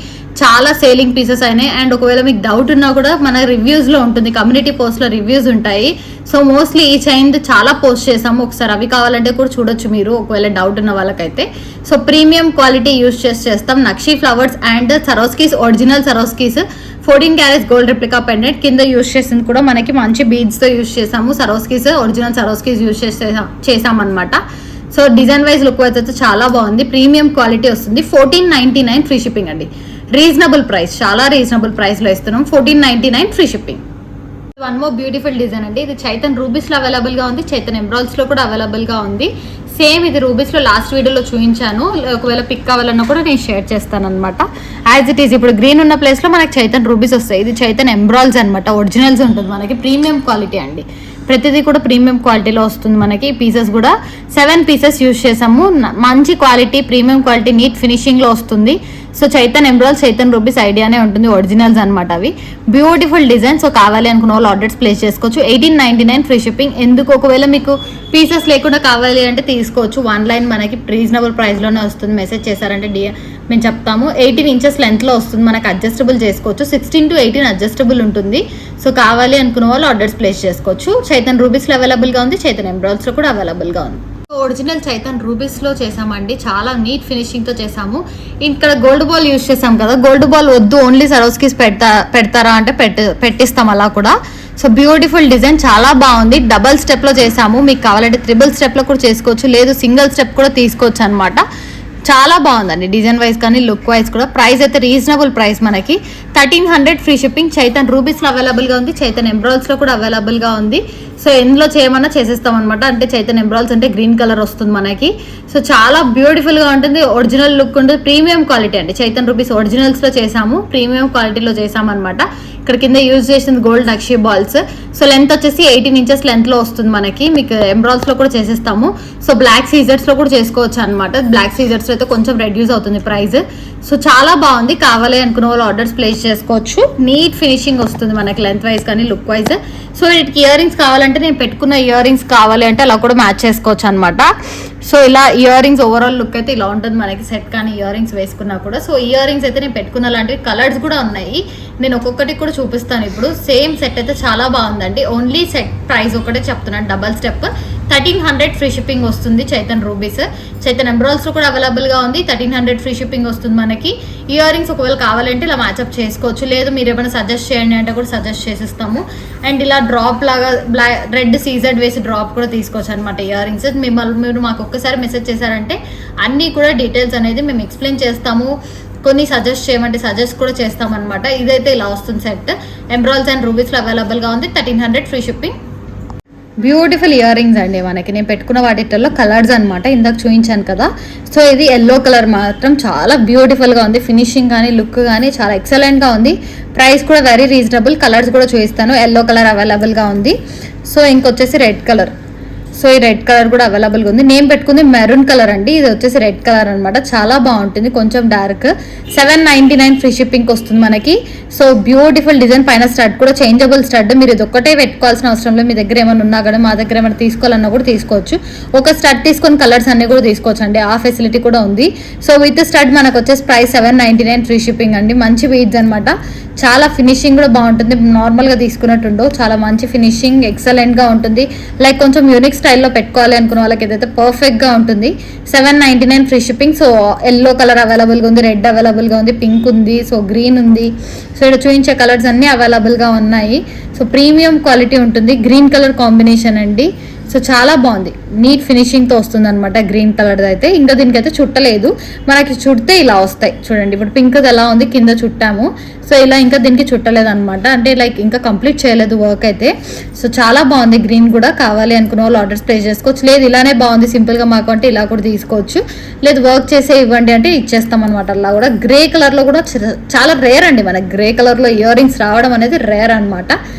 చాలా సేలింగ్ పీసెస్ అయినాయి. అండ్ ఒకవేళ మీకు డౌట్ ఉన్నా కూడా మన రివ్యూస్లో ఉంటుంది, కమ్యూనిటీ పోస్ట్లో రివ్యూస్ ఉంటాయి. సో మోస్ట్లీ ఈ చైన్ చాలా పోస్ట్ చేసాము. ఒకసారి అవి కావాలంటే కూడా చూడొచ్చు మీరు, ఒకవేళ డౌట్ ఉన్న వాళ్ళకైతే. సో ప్రీమియం క్వాలిటీ యూజ్ చేస్తాం. Nakshi flowers and Swarovskis, original Swarovskis 14 carats gold replica pendant. కింద యూజ్ చేసింది కూడా మనకి మంచి బీడ్స్తో యూజ్ చేసాము. సరోస్కీస్, ఒరిజినల్ సరోస్కీస్ యూజ్ చేసామన్నమాట. సో డిజైన్ వైజ్ లుక్ అయితే చాలా బాగుంది. ప్రీమియం క్వాలిటీ వస్తుంది. 1499 ఫ్రీ షిప్పింగ్ అండి. రీజనబుల్ ప్రైస్, చాలా రీజనబుల్ ప్రైస్లో ఇస్తున్నాం. 1499 free shipping. One more beautiful design అండి. ఇది చైతన్ రూబీస్లో అవైలబుల్గా ఉంది, చైతన్ ఎంబ్రాయిడ్స్లో కూడా అవైలబుల్గా ఉంది. సేమ్ ఇది రూబీస్లో లాస్ట్ వీడియోలో చూపించాను. ఒకవేళ పిక్ కావాలన్నా కూడా నేను షేర్ చేస్తాను అనమాట. యాజ్ ఇట్ ఈస్ ఇప్పుడు గ్రీన్ ఉన్న ప్లేస్లో మనకి చైతన్ రూబీస్ వస్తాయి. ఇది చైతన్ ఎంబ్రాయిడ్స్ అనమాట, ఒరిజినల్స్ ఉంటుంది మనకి. ప్రీమియం క్వాలిటీ అండి. ప్రతిదీ కూడా ప్రీమియం క్వాలిటీలో వస్తుంది మనకి. పీసెస్ కూడా 7 పీసెస్ యూజ్ చేసాము. మంచి క్వాలిటీ, ప్రీమియం క్వాలిటీ, నీట్ ఫినిషింగ్లో వస్తుంది. సో చైతన్ ఎంబ్రాయిడ్స్, చైతన్ రూబీస్ ఐడియానే ఉంటుంది, ఒరిజినల్స్ అనమాట అవి. Beautiful design. సో కావాలి అనుకున్న వాళ్ళు ఆర్డర్స్ ప్లేస్ చేసుకోవచ్చు. 1899 ఫ్రీ షిప్పింగ్. ఎందుకు ఒకవేళ మీకు పీసెస్ లేకుండా కావాలి అంటే తీసుకోవచ్చు. 1 లైన్ మనకి రీజనబుల్ ప్రైస్లోనే వస్తుంది. మెసేజ్ చేశారంటే మేము చెప్తాము. 18 ఇంచెస్ లెంత్లో వస్తుంది మనకి. అడ్జస్టబుల్ చేసుకోవచ్చు. 16 to 18 అడ్జస్టబుల్ ఉంటుంది. సో కావాలి అనుకున్న వాళ్ళు ఆర్డర్స్ ప్లేస్ చేసుకోవచ్చు. చైతన్ రూబీస్లో అవైలబుల్గా ఉంది, చైతన్ ఎంబ్రాయిడ్స్లో కూడా అవైలబుల్గా ఉంది. ఒరిజినల్ చైతన్ రూబీస్లో చేసామండి. చాలా నీట్ ఫినిషింగ్తో చేసాము. ఇక్కడ గోల్డ్ బాల్ యూజ్ చేసాం కదా, గోల్డ్ బాల్ వద్దు ఓన్లీ సరోస్కీస్ పెడతారా అంటే పెట్టిస్తాం అలా కూడా. సో బ్యూటిఫుల్ డిజైన్, చాలా బాగుంది. డబల్ స్టెప్లో చేసాము. మీకు కావాలంటే 3 స్టెప్లో కూడా చేసుకోవచ్చు, లేదు సింగిల్ స్టెప్ కూడా తీసుకోవచ్చు అనమాట. చాలా బాగుందండి డిజైన్ వైజ్ కానీ లుక్ వైజ్ కూడా. ప్రైస్ అయితే రీజనబుల్ ప్రైస్ మనకి. 1300 ఫ్రీ షిప్పింగ్. చైతన్ రూబీస్లో అవైలబుల్గా ఉంది, చైతన్ ఎంబ్రాయిడ్స్లో కూడా అవైలబుల్గా ఉంది. సో ఎందులో చేయమన్నా చేసేస్తాం అనమాట. అంటే చైతన్ ఎంబ్రాయిడ్స్ అంటే గ్రీన్ కలర్ వస్తుంది మనకి. సో చాలా బ్యూటిఫుల్గా ఉంటుంది. ఒరిజినల్ లుక్ ఉంటుంది. ప్రీమియం క్వాలిటీ అండి. చైతన్ రూబీస్ ఒరిజినల్స్లో చేసాము, ప్రీమియం క్వాలిటీలో చేసామన్నమాట. ఇక్కడ కింద యూజ్ చేసింది గోల్డ్ నక్షి బాల్స్. సో లెంత్ వచ్చేసి 18 ఇంచెస్ లెంత్లో వస్తుంది మనకి. మీకు ఎంబ్రాయిడ్స్లో కూడా చేసేస్తాము. సో బ్లాక్ సీజర్స్లో కూడా చేసుకోవచ్చు అనమాట. బ్లాక్ సీజర్స్లో అయితే కొంచెం రెడ్యూస్ అవుతుంది ప్రైస్. సో చాలా బాగుంది. కావాలి అనుకున్న వాళ్ళు ఆర్డర్స్ ప్లేస్ చేసుకోవచ్చు. నీట్ ఫినిషింగ్ వస్తుంది మనకి లెంత్ వైజ్ కానీ లుక్ వైజ్. సో వీటికి ఇయర్ రింగ్స్ కావాలంటే నేను పెట్టుకున్న ఇయర్ రింగ్స్ కావాలి అంటే అలా కూడా మ్యాచ్ చేసుకోవచ్చు అనమాట. సో ఇలా ఇయర్ రింగ్స్ ఓవరాల్ లుక్ అయితే ఇలా ఉంటుంది మనకి. సెట్ కానీ ఇయర్ రింగ్స్ వేసుకున్నా కూడా. సో ఇయర్ రింగ్స్ అయితే నేను పెట్టుకున్న లాంటివి కలర్స్ కూడా ఉన్నాయి. నేను ఒక్కొక్కటి కూడా చూపిస్తాను ఇప్పుడు. సేమ్ సెట్ అయితే చాలా బాగుందండి. ఓన్లీ సెట్ ప్రైస్ ఒకటే చెప్తున్నాను. డబల్ స్టెప్ 1300 ఫ్రీ షిప్పింగ్ వస్తుంది. చైతన్ రూబీస్, చైతన్ ఎంబ్రాయిల్స్ కూడా అవైలబుల్గా ఉంది. 1300 ఫ్రీ షిప్పింగ్ వస్తుంది మనకి. ఇయర్ రింగ్స్ ఒకవేళ కావాలంటే ఇలా మ్యాచ్అప్ చేసుకోవచ్చు, లేదు మీరు ఏమైనా సజెస్ట్ చేయండి అంటే కూడా సజెస్ట్ చేసిస్తాము. అండ్ ఇలా డ్రాప్ లాగా రెడ్ సీజెడ్ వేసి డ్రాప్ కూడా తీసుకోవచ్చు అనమాట ఇయర్ రింగ్స్. మీరు మాకు ఒక్కసారి మెసేజ్ చేశారంటే అన్నీ కూడా డీటెయిల్స్ అనేది మేము ఎక్స్ప్లెయిన్ చేస్తాము. కొన్ని సజెస్ట్ చేయమంటే సజెస్ట్ కూడా చేస్తామన్నమాట. ఇదైతే ఇలా వస్తుంది సెట్. ఎంబ్రాయిల్స్ అండ్ రూబీస్లో అవైలబుల్గా ఉంది. 1300 free shipping. Beautiful ear rings అండి మనకి. నేను పెట్టుకున్న వాటిల్లో కలర్స్ అనమాట, ఇందాక చూపించాను కదా. సో ఇది ఎల్లో కలర్ మాత్రం చాలా బ్యూటిఫుల్గా ఉంది. ఫినిషింగ్ కానీ లుక్ కానీ చాలా ఎక్సలెంట్గా ఉంది. ప్రైస్ కూడా వెరీ రీజనబుల్. కలర్స్ కూడా చూపిస్తాను. ఎల్లో కలర్ అవైలబుల్గా ఉంది. సో ఇంకొచ్చేసి రెడ్ కలర్. సో ఈ రెడ్ కలర్ కూడా అవైలబుల్గా ఉంది. నేను పెట్టుకుంది మెరూన్ కలర్ అండి. ఇది వచ్చేసి రెడ్ కలర్ అనమాట. చాలా బాగుంటుంది, కొంచెం డార్క్. 799 ఫ్రీ షిప్పింగ్కి వస్తుంది మనకి. సో బ్యూటిఫుల్ డిజైన్, పైన స్టడ్ కూడా చేంజబుల్ స్టడ్. మీరు ఇది ఒక్కటే పెట్టుకోవాల్సిన అవసరం లేదు. మీ దగ్గర ఏమైనా ఉన్నా కూడా, మా దగ్గర ఏమైనా తీసుకోవాలన్నా కూడా తీసుకోవచ్చు. ఒక స్టడ్ తీసుకొని కలర్స్ అన్ని కూడా తీసుకోవచ్చు అండి, ఆ ఫెసిలిటీ కూడా ఉంది. సో విత్ స్టడ్ మనకు వచ్చేసి ప్రైస్ 799 ఫ్రీ షిప్పింగ్ అండి. మంచి బీడ్స్ అనమాట. చాలా ఫినిషింగ్ కూడా బాగుంటుంది, నార్మల్గా తీసుకున్నట్టుండో చాలా మంచి ఫినిషింగ్, ఎక్సలెంట్గా ఉంటుంది. లైక్ కొంచెం యూనిక్ స్టైల్లో పెట్టుకోవాలి అనుకున్న వాళ్ళకి ఏదైతే పర్ఫెక్ట్గా ఉంటుంది. 799 free shipping. So yellow colour అవైలబుల్గా ఉంది, రెడ్ అవైలబుల్గా ఉంది, పింక్ ఉంది, సో గ్రీన్ ఉంది. సో ఇక్కడ చూపించే కలర్స్ అన్నీ అవైలబుల్గా ఉన్నాయి. సో ప్రీమియం క్వాలిటీ ఉంటుంది. గ్రీన్ కలర్ కాంబినేషన్ అండి. సో చాలా బాగుంది, నీట్ ఫినిషింగ్తో వస్తుంది అనమాట. గ్రీన్ కలర్ది అయితే ఇంకా దీనికైతే చుట్టలేదు. మనకి చుడితే ఇలా వస్తాయి చూడండి. ఇప్పుడు పింక్ది ఎలా ఉంది, కింద చుట్టాము. సో ఇలా ఇంకా దీనికి చుట్టలేదు అనమాట, అంటే లైక్ ఇంకా కంప్లీట్ చేయలేదు వర్క్ అయితే. సో చాలా బాగుంది. గ్రీన్ కూడా కావాలి అనుకున్న వాళ్ళు ఆర్డర్స్ ప్లేస్ చేసుకోవచ్చు. లేదు ఇలానే బాగుంది సింపుల్గా మాకు అంటే ఇలా కూడా తీసుకోవచ్చు. లేదు వర్క్ చేసే ఇవ్వండి అంటే ఇచ్చేస్తాం అనమాట. అలా కూడా గ్రే కలర్లో కూడా చాలా రేర్ అండి మనకి. గ్రే కలర్లో ఇయర్ రింగ్స్ రావడం అనేది రేర్ అనమాట.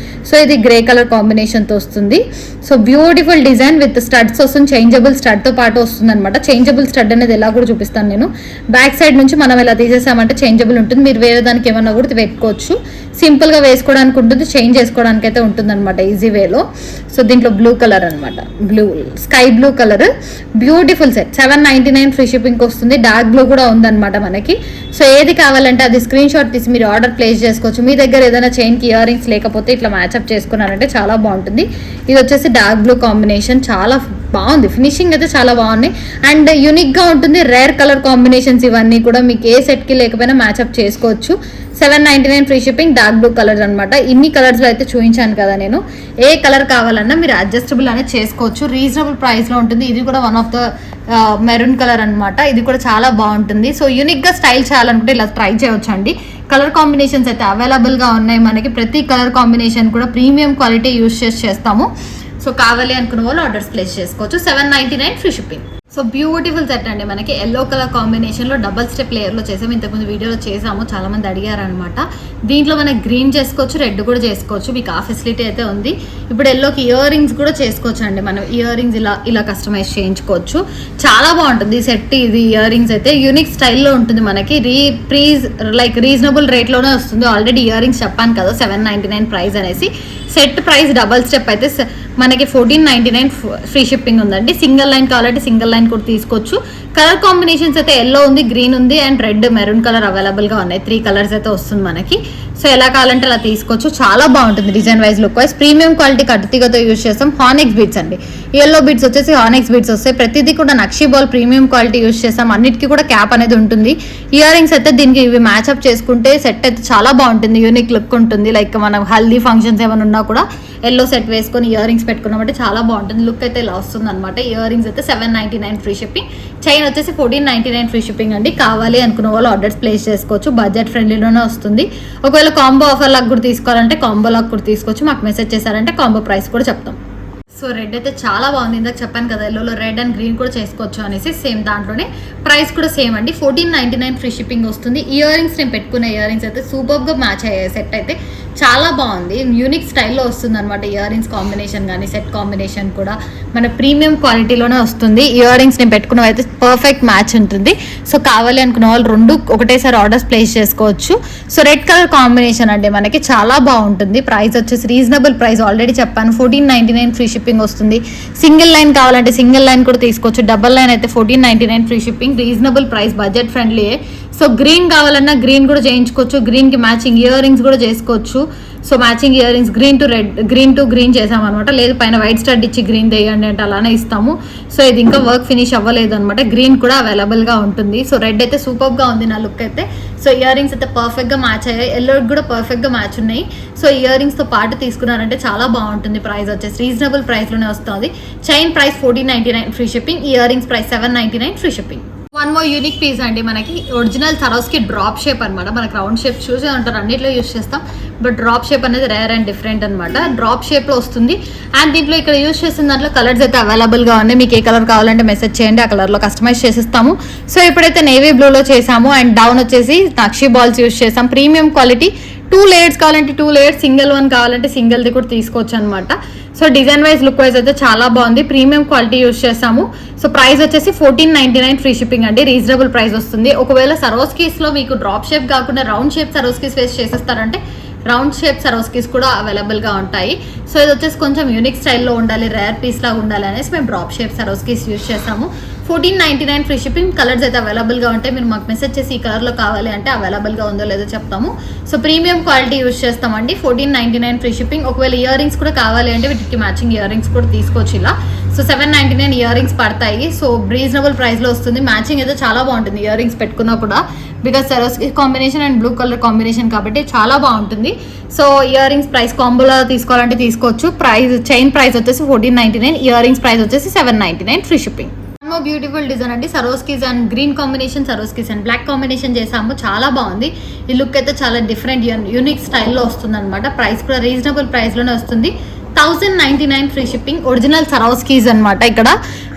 సో ఇది గ్రే కలర్ కాంబినేషన్తో వస్తుంది. So beautiful design with studs వస్తుంది. చేంజబుల్ స్టడ్తో పాటు వస్తుంది అనమాట. చేంజబుల్ స్టడ్ అనేది ఎలా కూడా చూపిస్తాను నేను. బ్యాక్ సైడ్ నుంచి మనం ఇలా తీసేసామంటే చేంజబుల్ ఉంటుంది. మీరు వేరే దానికి ఏమన్నా కూడా పెట్టుకోవచ్చు. సింపుల్గా వేసుకోవడానికి ఉంటుంది, చేంజ్ చేసుకోవడానికి అయితే ఉంటుంది అనమాట ఈజీ వేలో. సో దీంట్లో బ్లూ కలర్ అనమాట, blue sky blue colour. Beautiful set. 799 free షిప్పింగ్కి వస్తుంది. డార్క్ బ్లూ కూడా ఉందన్నమాట మనకి. సో ఏది కావాలంటే అది స్క్రీన్ షాట్ తీసి మీరు ఆర్డర్ ప్లేస్ చేసుకోవచ్చు. మీ దగ్గర ఏదైనా చైన్కి ఇయర్ రింగ్స్ లేకపోతే ఇట్లా మ్యాచ్అప్ చేసుకున్నారంటే చాలా బాగుంటుంది. ఇది వచ్చేసి డార్క్ బ్లూ కాంబినేషన్, చాలా బాగుంది. ఫినిషింగ్ అయితే చాలా బాగుంది అండ్ యూనిక్గా ఉంటుంది. రేర్ కలర్ కాంబినేషన్స్ ఇవన్నీ కూడా మీకు ఏ సెట్కి లేకపోయినా మ్యాచ్అప్ చేసుకోవచ్చు. 799 free shipping. Dark blue colours అనమాట. ఇన్ని కలర్స్లో అయితే చూపించాను కదా నేను. ఏ కలర్ కావాలన్నా మీరు అడ్జస్టబుల్ అనేది చేసుకోవచ్చు. రీజనబుల్ ప్రైస్లో ఉంటుంది. ఇది కూడా one of the maroon colour అనమాట. ఇది కూడా చాలా బాగుంటుంది. సో యూనిక్గా స్టైల్ చేయాలనుకుంటే ఇలా ట్రై చేయవచ్చు అండి. కలర్ కాంబినేషన్స్ అయితే అవైలబుల్గా ఉన్నాయి మనకి. ప్రతి కలర్ కాంబినేషన్ కూడా ప్రీమియం క్వాలిటీ యూజ్ చేస్తాము. సో కావాలి అనుకున్న వాళ్ళు ఆర్డర్స్ ప్లేస్ చేసుకోవచ్చు. 799 free shipping. So beautiful set అండి మనకి. ఎల్లో కలర్ కాంబినేషన్లో డబల్ స్టెప్ లేయర్లో చేసాము. ఇంతకుముందు వీడియోలో చేసాము, చాలామంది అడిగారనమాట. దీంట్లో మనకి గ్రీన్ చేసుకోవచ్చు, రెడ్ కూడా చేసుకోవచ్చు. మీకు ఆ ఫెసిలిటీ అయితే ఉంది. ఇప్పుడు ఎల్లోకి ఇయర్ రింగ్స్ కూడా చేసుకోవచ్చు అండి. మనం ఇయర్ రింగ్స్ ఇలా కస్టమైజ్ చేయించుకోవచ్చు. చాలా బాగుంటుంది ఈ సెట్. ఇది ఇయర్ రింగ్స్ అయితే యూనిక్ స్టైల్లో ఉంటుంది మనకి. రీజనబుల్ రేట్లోనే వస్తుంది. ఆల్రెడీ ఇయర్ రింగ్స్ చెప్పాను కదా 799 ప్రైస్ అనేసి. సెట్ ప్రైస్ డబల్ స్టెప్ అయితే మనకి 1499 ఫ్రీ షిప్పింగ్ ఉందండి. సింగిల్ లైన్ కావాలంటే సింగిల్ లైన్ కూడా తీసుకోవచ్చు. కలర్ కాంబినేషన్స్ అయితే ఎల్లో ఉంది, గ్రీన్ ఉంది అండ్ రెడ్, మెరూన్ కలర్ అవైలబుల్గా ఉన్నాయి. 3 కలర్స్ అయితే వస్తుంది మనకి. సో ఎలా కావాలంటే అలా తీసుకోవచ్చు. చాలా బాగుంటుంది design wise, look wise. Premium quality కట్టుతీగతో యూజ్ చేస్తాం. హానెక్స్ బీడ్స్ అండి. ఎల్లో బీడ్స్ వచ్చేసి హానెక్స్ బీడ్స్ వస్తాయి. ప్రతిదీ కూడా nakshi ball premium quality use చేస్తాం. అన్నిటికీ కూడా క్యాప్ అనేది ఉంటుంది. ఇయర్ రింగ్స్ అయితే దీనికి ఇవి మ్యాచ్అప్ చేసుకుంటే సెట్ అయితే చాలా బాగుంటుంది. యూనిక్ లుక్ ఉంటుంది. లైక్ మనం హల్దీ ఫంక్షన్స్ ఏమైనా ఉన్నా కూడా ఎల్లో సెట్ వేసుకొని ఇయర్ రింగ్స్ పెట్టుకున్నామంటే చాలా బాగుంటుంది. లుక్ అయితే ఇలా వస్తుంది అనమాట. ఇయర్ రింగ్స్ అయితే 799 ఫ్రీ షిప్పింగ్. చైన్ వచ్చేసి 1499 ఫ్రీ షిప్పింగ్ అండి. కావాలి అనుకున్న వాళ్ళు ఆర్డర్స్ ప్లేస్ చేసుకోవచ్చు. బడ్జెట్ ఫ్రెండ్లీలోనే వస్తుంది. ఒకవేళ కాంబో ఆఫర్ లాగా కూడా తీసుకోవాలంటే కాంబో లాగా కూడా తీసుకోవచ్చు. మాకు మెసేజ్ చేశారంటే కాంబో ప్రైస్ కూడా చెప్తాం. సో రెడ్ అయితే చాలా బాగుంది. ఇందాక చెప్పాను కదా ఎల్లోలో రెడ్ అండ్ గ్రీన్ కూడా చేసుకోవచ్చు అనేసి. సేమ్ దాంట్లోనే ప్రైస్ కూడా సేమ్ అండి. 1499 ఫ్రీ షిప్పింగ్ వస్తుంది. ఇయర్ రింగ్స్ నేను పెట్టుకున్న ఇయర్ రింగ్స్ అయితే సూపర్గా మ్యాచ్ అయ్యాయి. సెట్ అయితే చాలా బాగుంది. యూనిక్ స్టైల్లో వస్తుంది అనమాట. ఇయర్ రింగ్స్ కాంబినేషన్ కానీ సెట్ కాంబినేషన్ కూడా మన ప్రీమియం క్వాలిటీలోనే వస్తుంది. ఇయర్ రింగ్స్ నేను పెట్టుకున్నవి అయితే పర్ఫెక్ట్ మ్యాచ్ ఉంటుంది. సో కావాలి అనుకున్న వాళ్ళు రెండు ఒకటేసారి ఆర్డర్స్ ప్లేస్ చేసుకోవచ్చు. సో రెడ్ కలర్ కాంబినేషన్ అంటే మనకి చాలా బాగుంటుంది. ప్రైస్ వచ్చేసి రీజనబుల్ ప్రైస్ ఆల్రెడీ చెప్పాను. 1499 ఫ్రీ షిప్పింగ్ వస్తుంది. సింగిల్ లైన్ కావాలంటే సింగిల్ లైన్ కూడా తీసుకోవచ్చు. డబల్ లైన్ అయితే 1499 free shipping. Reasonable price, budget friendly. So green కావాలన్నా గ్రీన్ కూడా చేయించుకోవచ్చు. గ్రీన్కి మ్యాచింగ్ ఇయర్ రింగ్స్ కూడా చేసుకోవచ్చు. So matching ear rings green to green చేసామన్నమాట. లేదు పైన వైట్ స్టడ్ ఇచ్చి గ్రీన్ వేయండి అంటే అలానే ఇస్తాము. సో ఇది ఇంకా వర్క్ ఫినిష్ అవ్వలేదు అనమాట. గ్రీన్ కూడా అవైలబుల్గా ఉంటుంది. సో రెడ్ అయితే సూపర్గా ఉంది నా లుక్ అయితే. సో ఇయర్ రింగ్స్ అయితే పర్ఫెక్ట్గా మ్యాచ్ అయ్యాయి. ఎల్లో కూడా పర్ఫెక్ట్గా మ్యాచ్ ఉన్నాయి. సో ఇయర్ రింగ్స్తో పాటు తీసుకున్నారంటే చాలా బాగుంటుంది. ప్రైస్ వచ్చేసి రీజనబుల్ ప్రైస్లోనే వస్తుంది. Chain price 1499 free shipping, earrings price 799 free shipping. One more unique piece అండి, మనకి ఒరిజినల్ సరోస్కి డ్రాప్ షేప్ అనమాట. మనకి రౌండ్ షేప్ చూసే ఉంటారు, అన్నిట్లో యూస్ చేస్తాం. బట్ డ్రాప్ షేప్ అనేది రేర్ అండ్ డిఫరెంట్ అనమాట. డ్రాప్ షేప్లో వస్తుంది. అండ్ దీంట్లో ఇక్కడ యూస్ చేసిన దాంట్లో కలర్స్ అయితే అవైలబుల్గా ఉన్నాయి. మీకు ఏ కలర్ కావాలంటే మెసేజ్ చేయండి, ఆ కలర్లో కస్టమైజ్ చేసిస్తాము. సో ఇప్పుడైతే నేవీ బ్లూలో చేసాము. అండ్ డౌన్ వచ్చేసి నక్షి బాల్స్ యూస్ చేసాం. Premium quality. 2 లేయర్స్ కావాలంటే 2 లేయర్స్, సింగిల్ వన్ కావాలంటే సింగిల్ది కూడా తీసుకోవచ్చు అనమాట. So design wise look wise అయితే చాలా బాగుంది. ప్రీమియం క్వాలిటీ యూస్ చేసాము. సో ప్రైస్ వచ్చేసి 1499 ఫ్రీ షిప్పింగ్ అండి. రీజనబుల్ ప్రైస్ వస్తుంది. ఒకవేళ సరోస్కీస్లో మీకు డ్రాప్ షేప్ కాకుండా రౌండ్ షేప్ సరోస్కీస్ వేసి చేసేస్తారంటే రౌండ్ షేప్ సరోస్కీస్ కూడా అవైలబుల్గా ఉంటాయి. సో ఇది వచ్చేసి కొంచెం యూనిక్ స్టైల్లో ఉండాలి, రేర్ పీస్ లాగా ఉండాలి అనేసి మేము డ్రాప్ షేప్ సరోస్కీస్ యూస్ చేసాము. 1499 ఫ్రీ షిప్పింగ్. కలర్స్ అయితే అవైలబుల్గా ఉంటాయి. మీరు మాకు మెసేజ్ చేసి ఈ కలర్లో కావాలి అంటే అవైలబుల్గా ఉందో లేదో చెప్తాము. సో ప్రీమియం క్వాలిటీ యూస్ చేస్తామండి. 1499 ఫ్రీ షిప్పింగ్. ఒకవేళ ఇయర్ రింగ్స్ కూడా కావాలి అంటే వీటికి మ్యాచింగ్ ఇయర్ రింగ్స్ కూడా తీసుకోవచ్చు ఇలా. సో 799 ఇయర్ రింగ్స్ పడతాయి. సో రీజనబుల్ ప్రైస్లో వస్తుంది. మ్యాచింగ్ అయితే చాలా బాగుంటుంది ఇయర్ రింగ్స్ పెట్టుకున్నా కూడా, because సరోస్కి combination and blue colour combination కాబట్టి చాలా బాగుంటుంది. సో ఇయర్ రింగ్స్ ప్రైస్ కాంబోలో తీసుకోవాలంటే తీసుకోవచ్చు. ప్రైస్ చైన్ ప్రైస్ వచ్చేసి 1499, ఇయర్ రింగ్స్ ప్రైస్ వచ్చేసి 799 ఫ్రీ షిప్పింగ్. బ్యూటిఫుల్ డిజైన్ అండి. Swarovskis and green combination, Swarovskis and black combination చేసాము. చాలా బాగుంది. ఈ లుక్ అయితే చాలా డిఫరెంట్ యూనిక్ స్టైల్లో వస్తుంది అనమాట. ప్రైస్ కూడా రీజనబుల్ ప్రైస్లోనే వస్తుంది. 1099 ఫ్రీ షిప్పింగ్. ఒరిజినల్ సరోస్కీస్ అనమాట. ఇక్కడ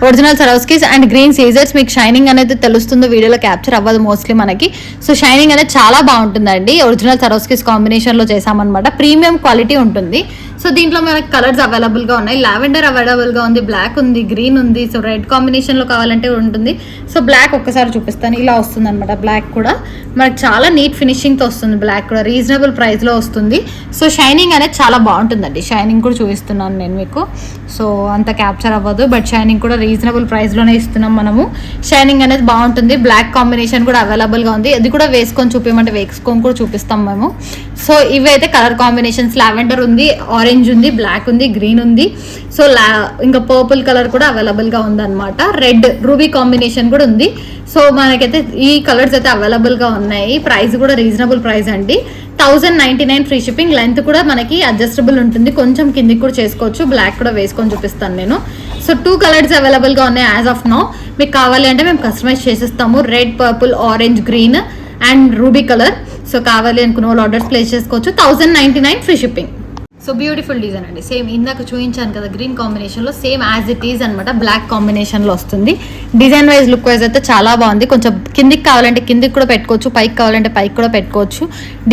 original Swarovskis and green scissors. మీకు షైనింగ్ అనేది తెలుస్తుందో, వీడియోలో క్యాప్చర్ అవ్వదు మోస్ట్లీ మనకి. సో షైనింగ్ అనేది చాలా బాగుంటుందండి. ఒరిజినల్ సరోస్కీస్ కాంబినేషన్లో చేసామన్నమాట. ప్రీమియం క్వాలిటీ ఉంటుంది. సో దీంట్లో మనకి కలర్స్ అవైలబుల్గా ఉన్నాయి. లావెండర్ అవైలబుల్గా ఉంది, బ్లాక్ ఉంది, గ్రీన్ ఉంది. సో రెడ్ కాంబినేషన్లో కావాలంటే ఉంటుంది. సో బ్లాక్ ఒక్కసారి చూపిస్తాను. ఇలా వస్తుంది అనమాట. బ్లాక్ కూడా మనకి చాలా నీట్ ఫినిషింగ్తో వస్తుంది. బ్లాక్ కూడా రీజనబుల్ ప్రైస్లో వస్తుంది. సో షైనింగ్ అనేది చాలా బాగుంటుందండి. షైనింగ్ కూడా చూపిస్తున్నాను నేను మీకు. సో అంత క్యాప్చర్ అవ్వదు, బట్ షైనింగ్ కూడా రీజనబుల్ ప్రైస్లోనే ఇస్తున్నాం మనము. షైనింగ్ అనేది బాగుంటుంది. బ్లాక్ కాంబినేషన్ కూడా అవైలబుల్గా ఉంది. అది కూడా వేసుకొని చూపించమంటే వేసుకొని కూడా చూపిస్తాం మేము. సో ఇవి అయితే కలర్ కాంబినేషన్స్. లావెండర్ ఉంది, ఆరెంజ్ ఉంది, బ్లాక్ ఉంది, గ్రీన్ ఉంది. సో ఇంకా పర్పుల్ కలర్ కూడా అవైలబుల్గా ఉందన్నమాట. రెడ్ రూబీ కాంబినేషన్ కూడా ఉంది. సో మనకైతే ఈ కలర్స్ అయితే అవైలబుల్గా ఉన్నాయి. ప్రైస్ కూడా రీజనబుల్ ప్రైస్ అండి. 1099 ఫ్రీ షిప్పింగ్. లెంత్ కూడా మనకి అడ్జస్టబుల్ ఉంటుంది. కొంచెం కిందికి కూడా చేసుకోవచ్చు. బ్లాక్ కూడా వేసుకొని చూపిస్తాను నేను. సో 2 కలర్స్ అవైలబుల్గా ఉన్నాయి యాజ్ ఆఫ్ నౌ. మీకు కావాలి అంటే మేము కస్టమైజ్ చేసిస్తాము. Red, purple, orange, green and ruby colour. So కావాలి అనుకున్న వాళ్ళు ఆర్డర్స్ ప్లేస్ చేసుకోవచ్చు. 1099 free shipping. So beautiful design అండి. సేమ్ ఇందాక చూపించాను కదా గ్రీన్ కాంబినేషన్లో, సేమ్ యాజ్ ఇట్ ఈజ్ అనమాట. బ్లాక్ కాంబినేషన్లో వస్తుంది. డిజైన్ వైజ్ లుక్ వైజ్ అయితే చాలా బాగుంది. కొంచెం కిందికి కావాలంటే కిందికి కూడా పెట్టుకోవచ్చు, పైకి కావాలంటే పైకి కూడా పెట్టుకోవచ్చు.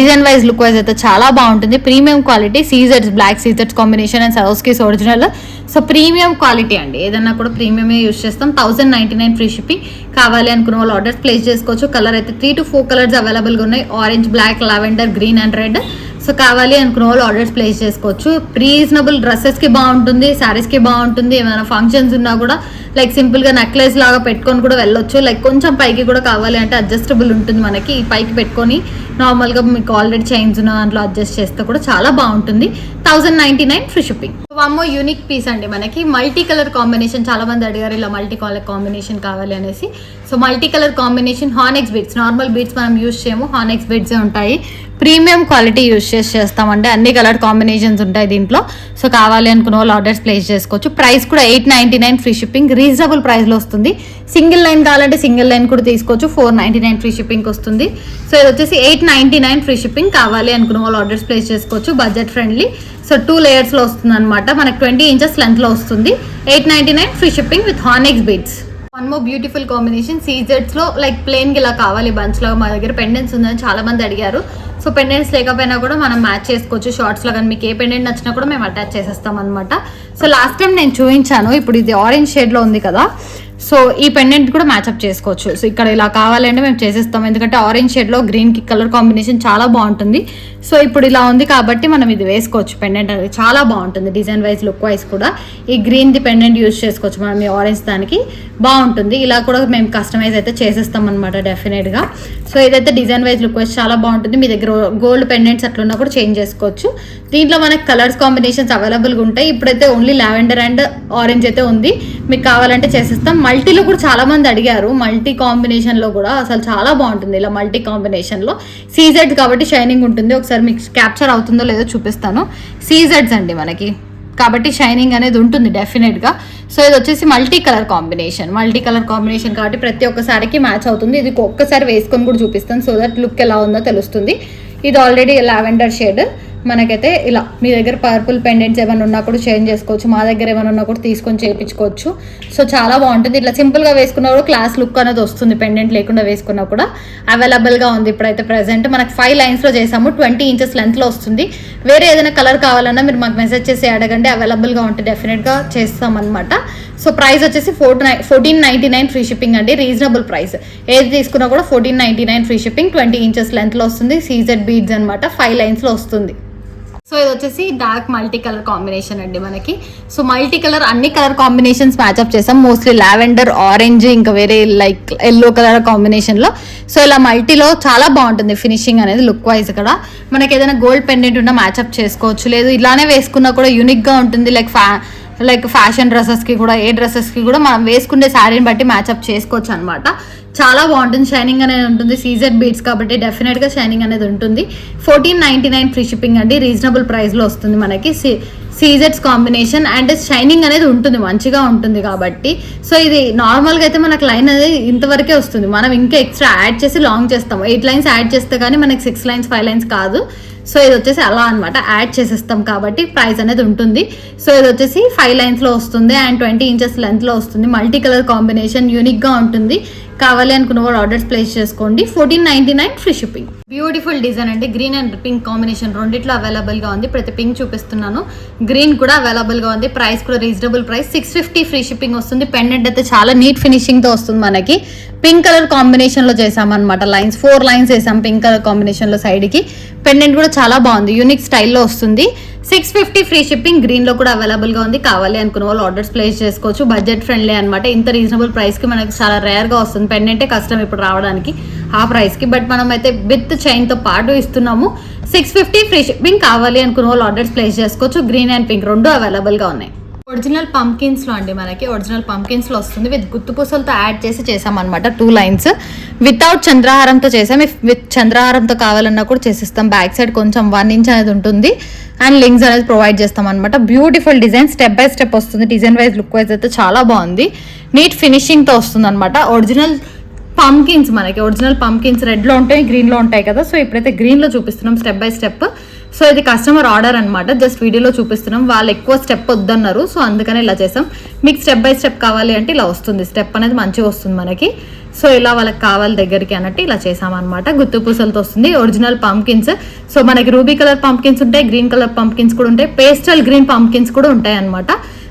డిజైన్ వైజ్ లుక్ వైజ్ అయితే చాలా బాగుంటుంది. Premium quality. సీజర్స్, బ్లాక్ సీజర్స్ combination and Swarovskis original. So premium quality అండి. ఏదన్నా కూడా ప్రీమియమే యూస్ చేస్తాం. 1099 ఫ్రీ షిప్పింగ్. కావాలి అనుకున్న వాళ్ళు ఆర్డర్స్ ప్లేస్ చేసుకోవచ్చు. కలర్ అయితే 3 to 4 కలర్స్ అవైలబుల్గా ఉన్నాయి. Orange, black, lavender, green and red. So కావాలి అనుకున్న వాళ్ళు ఆర్డర్స్ ప్లేస్ చేసుకోవచ్చు. రీజనబుల్. డ్రెస్సెస్కి బాగుంటుంది, శారీస్కి బాగుంటుంది. ఏమైనా ఫంక్షన్స్ ఉన్నా కూడా లైక్ సింపుల్గా నెక్లెస్ లాగా పెట్టుకొని కూడా వెళ్ళొచ్చు. లైక్ కొంచెం పైకి కూడా కావాలి అంటే అడ్జస్టబుల్ ఉంటుంది మనకి. ఈ పైకి పెట్టుకొని నార్మల్గా మీకు ఆల్రెడీ చైన్స్ ఉన్న దాంట్లో అడ్జస్ట్ చేస్తే కూడా చాలా బాగుంటుంది. 1099 free shipping. One more unique piece అండి. మనకి మల్టీ కలర్ కాంబినేషన్. చాలా మంది అడిగారు ఇలా మల్టీ కలర్ కాంబినేషన్ కావాలి అనేసి. So multi colour combination. హానెక్స్ బీడ్స్. నార్మల్ బీడ్స్ మనం యూస్ చేయము, హానెక్స్ బీడ్సే ఉంటాయి. ప్రీమియం క్వాలిటీ యూస్ చేస్తామంటే అన్ని కలర్ కాంబినేషన్స్ ఉంటాయి దీంట్లో. సో కావాలి అనుకున్న వాళ్ళు ఆర్డర్స్ ప్లేస్ చేసుకోవచ్చు. ప్రైస్ కూడా 899 ఫ్రీ షిప్పింగ్. రీజనబుల్ ప్రైస్లో వస్తుంది. సింగిల్ లైన్ కావాలంటే సింగిల్ లైన్ కూడా తీసుకోవచ్చు. 499 ఫ్రీ షిప్పింగ్ వస్తుంది. సో ఇది వచ్చేసి 899 ఫ్రీ షిప్పింగ్. కావాలి అనుకున్న వాళ్ళు ఆర్డర్స్ ప్లేస్ చేసుకోవచ్చు. Budget friendly. సో 2 లేయర్స్లో వస్తుంది అనమాట. మనకు 20 ఇంచెస్ లెంత్లో వస్తుంది. 899 ఫ్రీ షిప్పింగ్ విత్ హానెక్స్ beads. One more beautiful combination. సీజర్స్లో లైక్ ప్లెయిన్గా ఇలా కావాలి బంచ్ లాగా. మా దగ్గర పెండెంట్స్ ఉందని చాలా మంది అడిగారు. సో పెండెంట్స్ లేకపోయినా కూడా మనం మ్యాచ్ చేసుకోవచ్చు. షార్ట్స్లో కానీ మీకు ఏ పెండెంట్ నచ్చినా కూడా మేము అటాచ్ చేసేస్తాం అనమాట. సో లాస్ట్ టైం నేను చూపించాను. ఇప్పుడు ఇది ఆరెంజ్ షేడ్లో ఉంది కదా. సో ఈ పెండెంట్ కూడా మ్యాచ్అప్ చేసుకోవచ్చు. సో ఇక్కడ ఇలా కావాలంటే మేము చేసేస్తాం, ఎందుకంటే ఆరెంజ్ షేడ్లో గ్రీన్కి కలర్ కాంబినేషన్ చాలా బాగుంటుంది. సో ఇప్పుడు ఇలా ఉంది కాబట్టి మనం ఇది వేసుకోవచ్చు. పెండెంట్ అనేది చాలా బాగుంటుంది, డిజైన్ వైజ్ లుక్ వైజ్ కూడా ఈ గ్రీన్ది పెండెంట్ యూజ్ చేసుకోవచ్చు మనం. ఈ ఆరెంజ్ దానికి బాగుంటుంది. ఇలా కూడా మేము కస్టమైజ్ అయితే చేసేస్తాం అనమాట డెఫినెట్గా. సో ఇదైతే డిజైన్ వైజ్ లుక్ వైజ్ చాలా బాగుంటుంది. మీ దగ్గర గోల్డ్ పెండెంట్స్ అట్లున్నా కూడా చేంజ్ చేసుకోవచ్చు. దీంట్లో మనకి కలర్స్ కాంబినేషన్స్ అవైలబుల్గా ఉంటాయి. ఇప్పుడైతే ఓన్లీ లావెండర్ అండ్ ఆరెంజ్ అయితే ఉంది, మీకు కావాలంటే చేసేస్తాం. మల్టీలో కూడా చాలా మంది అడిగారు, మల్టీ కాంబినేషన్లో కూడా అసలు చాలా బాగుంటుంది. ఇలా మల్టీ కాంబినేషన్లో సీజెడ్స్ కాబట్టి షైనింగ్ ఉంటుంది. ఒకసారి మీకు క్యాప్చర్ అవుతుందో లేదో చూపిస్తాను. సీజెడ్స్ అండి మనకి, కాబట్టి షైనింగ్ అనేది ఉంటుంది డెఫినెట్గా. సో ఇది వచ్చేసి మల్టీ కలర్ కాంబినేషన్ కాబట్టి ప్రతి ఒక్కసారికి మ్యాచ్ అవుతుంది. ఇది ఒక్కసారి వేసుకొని కూడా చూపిస్తాను, సో దట్ లుక్ ఎలా ఉందో తెలుస్తుంది. ఇది ఆల్రెడీ లావెండర్ షేడ్ మనకైతే. ఇలా మీ దగ్గర పర్పుల్ పెండెంట్స్ ఏమైనా ఉన్నా కూడా చేంజ్ చేసుకోవచ్చు, మా దగ్గర ఏమైనా ఉన్నా కూడా తీసుకొని చేయించుకోవచ్చు. సో చాలా బాగుంటుంది. ఇట్లా సింపుల్గా వేసుకున్నా కూడా క్లాస్ లుక్ అనేది వస్తుంది, పెండెంట్ లేకుండా వేసుకున్నా కూడా అవైలబుల్గా ఉంది. ఇప్పుడైతే ప్రెసెంట్ మనకి 5 లైన్స్లో చేసాము, 20 ఇంచెస్ లెంత్లో వస్తుంది. వేరే ఏదైనా కలర్ కావాలన్నా మీరు మాకు మెసేజ్ చేసి అడగండి, అవైలబుల్గా ఉంటే డెఫినెట్గా చేస్తామన్నమాట. సో ప్రైస్ వచ్చేసి 1499 ఫ్రీ షిప్పింగ్ అండి, రీజనబుల్ ప్రైస్. ఏది తీసుకున్నా కూడా 1499 ఫ్రీ షిప్పింగ్. 20 ఇంచెస్ లెంత్లో వస్తుంది, సీజెడ్ బీడ్స్ అనమాట, 5 లైన్స్లో వస్తుంది. సో ఇది వచ్చేసి డార్క్ మల్టీ కలర్ కాంబినేషన్ అండి మనకి. సో మల్టీ కలర్ అన్ని కలర్ కాంబినేషన్స్ మ్యాచ్అప్ చేసాం, మోస్ట్లీ లావెండర్, ఆరెంజ్, ఇంకా వేరే లైక్ ఎల్లో కలర్ కాంబినేషన్లో. సో ఇలా మల్టీలో చాలా బాగుంటుంది ఫినిషింగ్ అనేది లుక్ వైజ్. ఇక్కడ మనకి ఏదైనా గోల్డ్ పెండెంట్ ఉన్నా మ్యాచ్అప్ చేసుకోవచ్చు, లేదు ఇలానే వేసుకున్నా కూడా యూనిక్గా ఉంటుంది. లైక్ ఫ్యాషన్ డ్రెస్సెస్కి కూడా, ఏ డ్రెస్సెస్కి కూడా మనం వేసుకునే శారీని బట్టి మ్యాచ్అప్ చేసుకోవచ్చు అనమాట. చాలా బాగుంటుంది, షైనింగ్ అనేది ఉంటుంది. సీజెడ్ బీడ్స్ కాబట్టి డెఫినెట్గా షైనింగ్ అనేది ఉంటుంది. 1499 ఫ్రీ షిప్పింగ్ అండి, రీజనబుల్ ప్రైస్లో వస్తుంది మనకి. సీజెడ్స్ కాంబినేషన్ అండ్ షైనింగ్ అనేది ఉంటుంది, మంచిగా ఉంటుంది కాబట్టి. సో ఇది నార్మల్గా అయితే మనకు లైన్ అనేది ఇంతవరకే వస్తుంది, మనం ఇంకా ఎక్స్ట్రా యాడ్ చేసి లాంగ్ చేస్తాం. 8 లైన్స్ యాడ్ చేస్తే కానీ మనకి 6 లైన్స్ 5 లైన్స్ కాదు. సో ఇది వచ్చేసి అలా అనమాట, యాడ్ చేసేస్తాం కాబట్టి ప్రైస్ అనేది ఉంటుంది. సో ఇది వచ్చేసి 5 లైన్స్లో వస్తుంది అండ్ 20 ఇంచెస్ లెంత్లో వస్తుంది. మల్టీ కలర్ కాంబినేషన్ యూనిక్గా ఉంటుంది. కావాలి అనుకున్న వాళ్ళు ఆర్డర్స్ ప్లేస్ చేసుకోండి. 1499 ఫ్రీ షిప్పింగ్. బ్యూటిఫుల్ డిజైన్ అండి, గ్రీన్ అండ్ పింక్ కాంబినేషన్ రెండిట్లో అవైలబుల్గా ఉంది. ప్రతి పింక్ చూపిస్తున్నాను, గ్రీన్ కూడా అవైలబుల్గా ఉంది. ప్రైస్ కూడా రీజనబుల్ ప్రైస్, 650 ఫ్రీ షిప్పింగ్ వస్తుంది. పెండెంట్ అయితే చాలా నీట్ ఫినిషింగ్తో వస్తుంది మనకి. పింక్ కలర్ కాంబినేషన్లో చేసామన్నమాట, లైన్స్ 4 లైన్స్ వేసాం పింక్ కలర్ కాంబినేషన్లో సైడ్కి. పెండెంట్ కూడా చాలా బాగుంది, యూనిక్ స్టైల్లో వస్తుంది. 650 ఫ్రీ షిప్పింగ్. గ్రీన్లో కూడా అవైలబుల్గా ఉంది, కావాలి అనుకున్న వాళ్ళు ఆర్డర్స్ ప్లేస్ చేసుకోవచ్చు. బడ్జెట్ ఫ్రెండ్లీ అనమాట, ఇంత రీజనబుల్ ప్రైస్కి మనకి చాలా రేర్గా వస్తుంది. పెండెంటే కష్టం ఇప్పుడు రావడానికి ఆ ప్రైస్కి, బట్ మనం అయితే విత్ చైన్తో పాటు ఇస్తున్నాము. 650 ఫ్రీ షిప్పింగ్. కావాలి అనుకున్న వాళ్ళు ఆర్డర్స్ ప్లేస్ చేసుకోవచ్చు. గ్రీన్ అండ్ పింక్ రెండు అవైలబుల్గా ఉన్నాయి. ఒరిజినల్ పంకిన్స్లో అండి మనకి, ఒరిజినల్ పంకిన్స్లో వస్తుంది. విత్ గుత్తు పూసలతో యాడ్ చేసి చేసామన్నమాట. 2 లైన్స్ వితౌట్ చంద్రహారంతో చేసాం. విత్ చంద్రహారంతో కావాలన్నా కూడా చేసిస్తాం. బ్యాక్ సైడ్ కొంచెం 1 ఇంచ్ అనేది ఉంటుంది అండ్ లింక్స్ అనేది ప్రొవైడ్ చేస్తాం అనమాట. Beautiful design, step by step వస్తుంది. డిజైన్ వైజ్ లుక్ వైజ్ అయితే చాలా బాగుంది, నీట్ ఫినిషింగ్తో వస్తుంది అనమాట. ఒరిజినల్ పంకిన్స్ మనకి, ఒరిజినల్ పంకిన్స్ రెడ్లో ఉంటాయి, గ్రీన్లో ఉంటాయి కదా. సో ఇప్పుడైతే గ్రీన్లో చూపిస్తున్నాం స్టెప్ బై స్టెప్. సో ఇది కస్టమర్ ఆర్డర్ అనమాట, జస్ట్ వీడియోలో చూపిస్తున్నాం. వాళ్ళు ఎక్కువ స్టెప్ వద్దన్నారు, సో అందుకనే ఇలా చేసాం. మీకు స్టెప్ బై స్టెప్ కావాలి అంటే ఇలా వస్తుంది, స్టెప్ అనేది మంచిగా వస్తుంది మనకి. సో ఇలా వాళ్ళకి కావాలి దగ్గరికి అన్నట్టు ఇలా చేసామన్నమాట. గుత్తు పూసలతో వస్తుంది. Original pumpkins. సో మనకి రూబీ కలర్ పంకిన్స్ ఉంటాయి, గ్రీన్ కలర్ పంకిన్స్ కూడా ఉంటాయి, పేస్టల్ గ్రీన్ పంకిన్స్ కూడా ఉంటాయి అనమాట.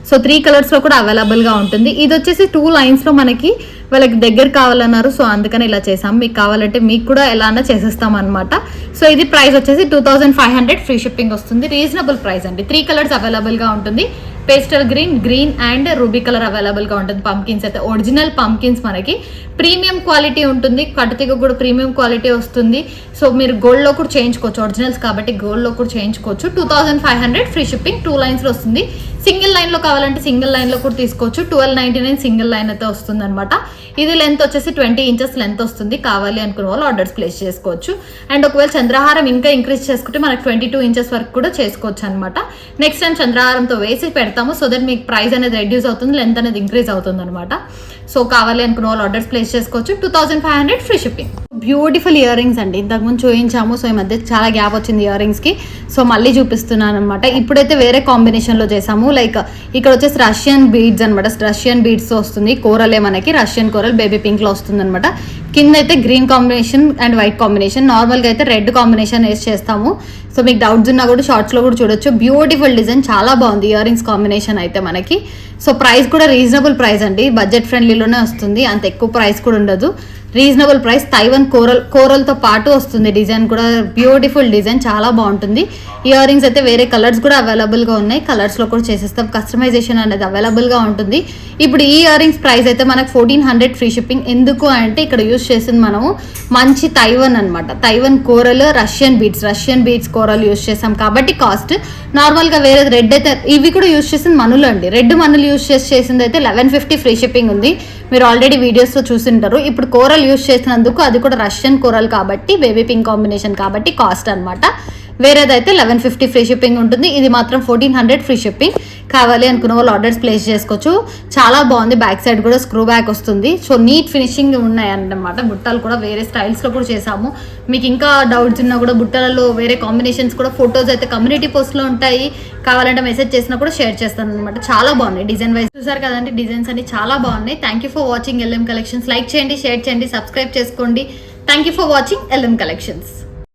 సో 3 కలర్స్లో కూడా అవైలబుల్గా ఉంటుంది. ఇది వచ్చేసి 2 లైన్స్లో మనకి వాళ్ళకి దగ్గర కావాలన్నారు, సో అందుకని ఇలా చేసాం. మీకు కావాలంటే మీకు కూడా ఎలా అన్నా చేసేస్తాం అనమాట. సో ఇది ప్రైస్ వచ్చేసి 2500 ఫ్రీ షిప్పింగ్ వస్తుంది. రీజనబుల్ ప్రైస్ అండి. 3 కలర్స్ అవైలబుల్గా ఉంటుంది. Pastel green, green and ruby colour అవైలబుల్గా ఉంటుంది. పంకిన్స్ అయితే ఒరిజినల్ పంకిన్స్ మనకి ప్రీమియం క్వాలిటీ ఉంటుంది. కట్టుతీగ కూడా ప్రీమియం క్వాలిటీ వస్తుంది. సో మీరు గోల్డ్లో కూడా చేయించుకోవచ్చు, ఒరిజినల్స్ కాబట్టి గోల్డ్లో కూడా చేయించుకోవచ్చు. 2500 ఫ్రీ షిప్పింగ్. 2 లైన్స్లో వస్తుంది. సింగిల్ లైన్లో కావాలంటే సింగిల్ లైన్లో కూడా తీసుకోవచ్చు. 1299 సింగిల్ లైన్ అయితే వస్తుంది అనమాట. ఇది లెంత్ వచ్చేసి 20 ఇంచెస్ లెంత్ వస్తుంది. కావాలి అనుకున్న వాళ్ళు ఆర్డర్స్ ప్లేస్ చేసుకోవచ్చు. అండ్ ఒకవేళ చంద్రహారం ఇంకా ఇంక్రీజ్ చేసుకుంటే మనకి 22 ఇంచెస్ వరకు కూడా చేసుకోవచ్చు అనమాట. నెక్స్ట్ టైం చంద్రహారంతో వేసి పెడతాము, సో దట్ మీకు ప్రైస్ అనేది రెడ్యూస్ అవుతుంది, లెంత్ అనేది ఇంక్రీజ్ అవుతుంది అనమాట. సో కావాలి అనుకున్న వాళ్ళు ఆర్డర్స్ ప్లేస్ చేసుకోవచ్చు. 2500 free shipping. Beautiful ear rings అండి, ఇంతకుముందు చూపించాము. సో ఈ మధ్య చాలా గ్యాప్ వచ్చింది ఇయర్ రింగ్స్కి, సో మళ్ళీ చూపిస్తున్నాను అనమాట. ఇప్పుడైతే వేరే కాంబినేషన్లో చేసాము. లైక్ ఇక్కడ వచ్చేసి రష్యన్ బీడ్స్ అనమాట. రష్యన్ బీడ్స్ వస్తుంది, కోరలే మనకి రష్యన్ కోరల్ బేబీ పింక్లో వస్తుంది అనమాట. కింద అయితే green combination and white combination, నార్మల్గా అయితే రెడ్ కాంబినేషన్ వేసి చేస్తాము. సో మీకు డౌట్స్ ఉన్నా కూడా షార్ట్స్లో కూడా చూడొచ్చు. బ్యూటిఫుల్ డిజైన్, చాలా బాగుంది ఇయర్ రింగ్స్ కాంబినేషన్ అయితే మనకి. సో ప్రైస్ కూడా రీజనబుల్ ప్రైస్ అండి, బడ్జెట్ ఫ్రెండ్లీలోనే వస్తుంది, అంత ఎక్కువ ప్రైస్ కూడా ఉండదు. Reasonable price. తైవన్ కోరల్తో పాటు వస్తుంది. డిజైన్ కూడా బ్యూటిఫుల్ డిజైన్, చాలా బాగుంటుంది. ఇయర్ రింగ్స్ అయితే వేరే కలర్స్ కూడా అవైలబుల్గా ఉన్నాయి, కలర్స్లో కూడా చేసేస్తాం. కస్టమైజేషన్ అనేది అవైలబుల్గా ఉంటుంది. ఇప్పుడు ఈ ఇయర్ రింగ్స్ ప్రైస్ అయితే మనకు 1400 ఫ్రీ షిప్పింగ్. ఎందుకు అంటే ఇక్కడ యూజ్ చేసింది మనము మంచి తైవన్ అనమాట, Taiwan coral, Russian beads coral use చేసాం కాబట్టి కాస్ట్. నార్మల్గా వేరే రెడ్ అయితే ఇవి కూడా యూజ్ చేసింది మనులు అండి, రెడ్ మనులు యూజ్ చేసింది అయితే 1150 ఫ్రీ షిప్పింగ్ ఉంది. మీరు ఆల్రెడీ వీడియోస్లో చూసింటారు. ఇప్పుడు కోరల్ యూజ్ చేసినందుకు అది కూడా రష్యన్ కోరల్ కాబట్టి బేబీ పింక్ కాంబినేషన్ కాబట్టి కాస్ట్ అనమాట. వేరేదైతే 1150 ఫ్రీ షిప్పింగ్ ఉంటుంది, ఇది మాత్రం 1400 ఫ్రీ షిప్పింగ్. కావాలి అనుకున్న వాళ్ళు ఆర్డర్స్ ప్లేస్ చేసుకోవచ్చు. చాలా బాగుంది, బ్యాక్ సైడ్ కూడా స్క్రూ బ్యాక్ వస్తుంది. సో నీట్ ఫినిషింగ్ ఉన్నాయన్నమాట. బుట్టలు కూడా వేరే స్టైల్స్లో కూడా చేసాము. మీకు ఇంకా డౌట్స్ ఉన్నా కూడా బుట్టలలో వేరే కాంబినేషన్స్ కూడా ఫొటోస్ అయితే కమ్యూనిటీ పోస్ట్లో ఉంటాయి, కావాలంటే మెసేజ్ చేసినా కూడా షేర్ చేస్తాను అనమాట. చాలా బాగున్నాయి డిజైన్ వైజ్. చూసారు కదండి, డిజైన్స్ అన్ని చాలా బాగున్నాయి. Thank you for watching LM collections. Like చేయండి, షేర్ చేయండి, సబ్స్క్రైబ్ చేసుకోండి. Thank you for watching LM collections.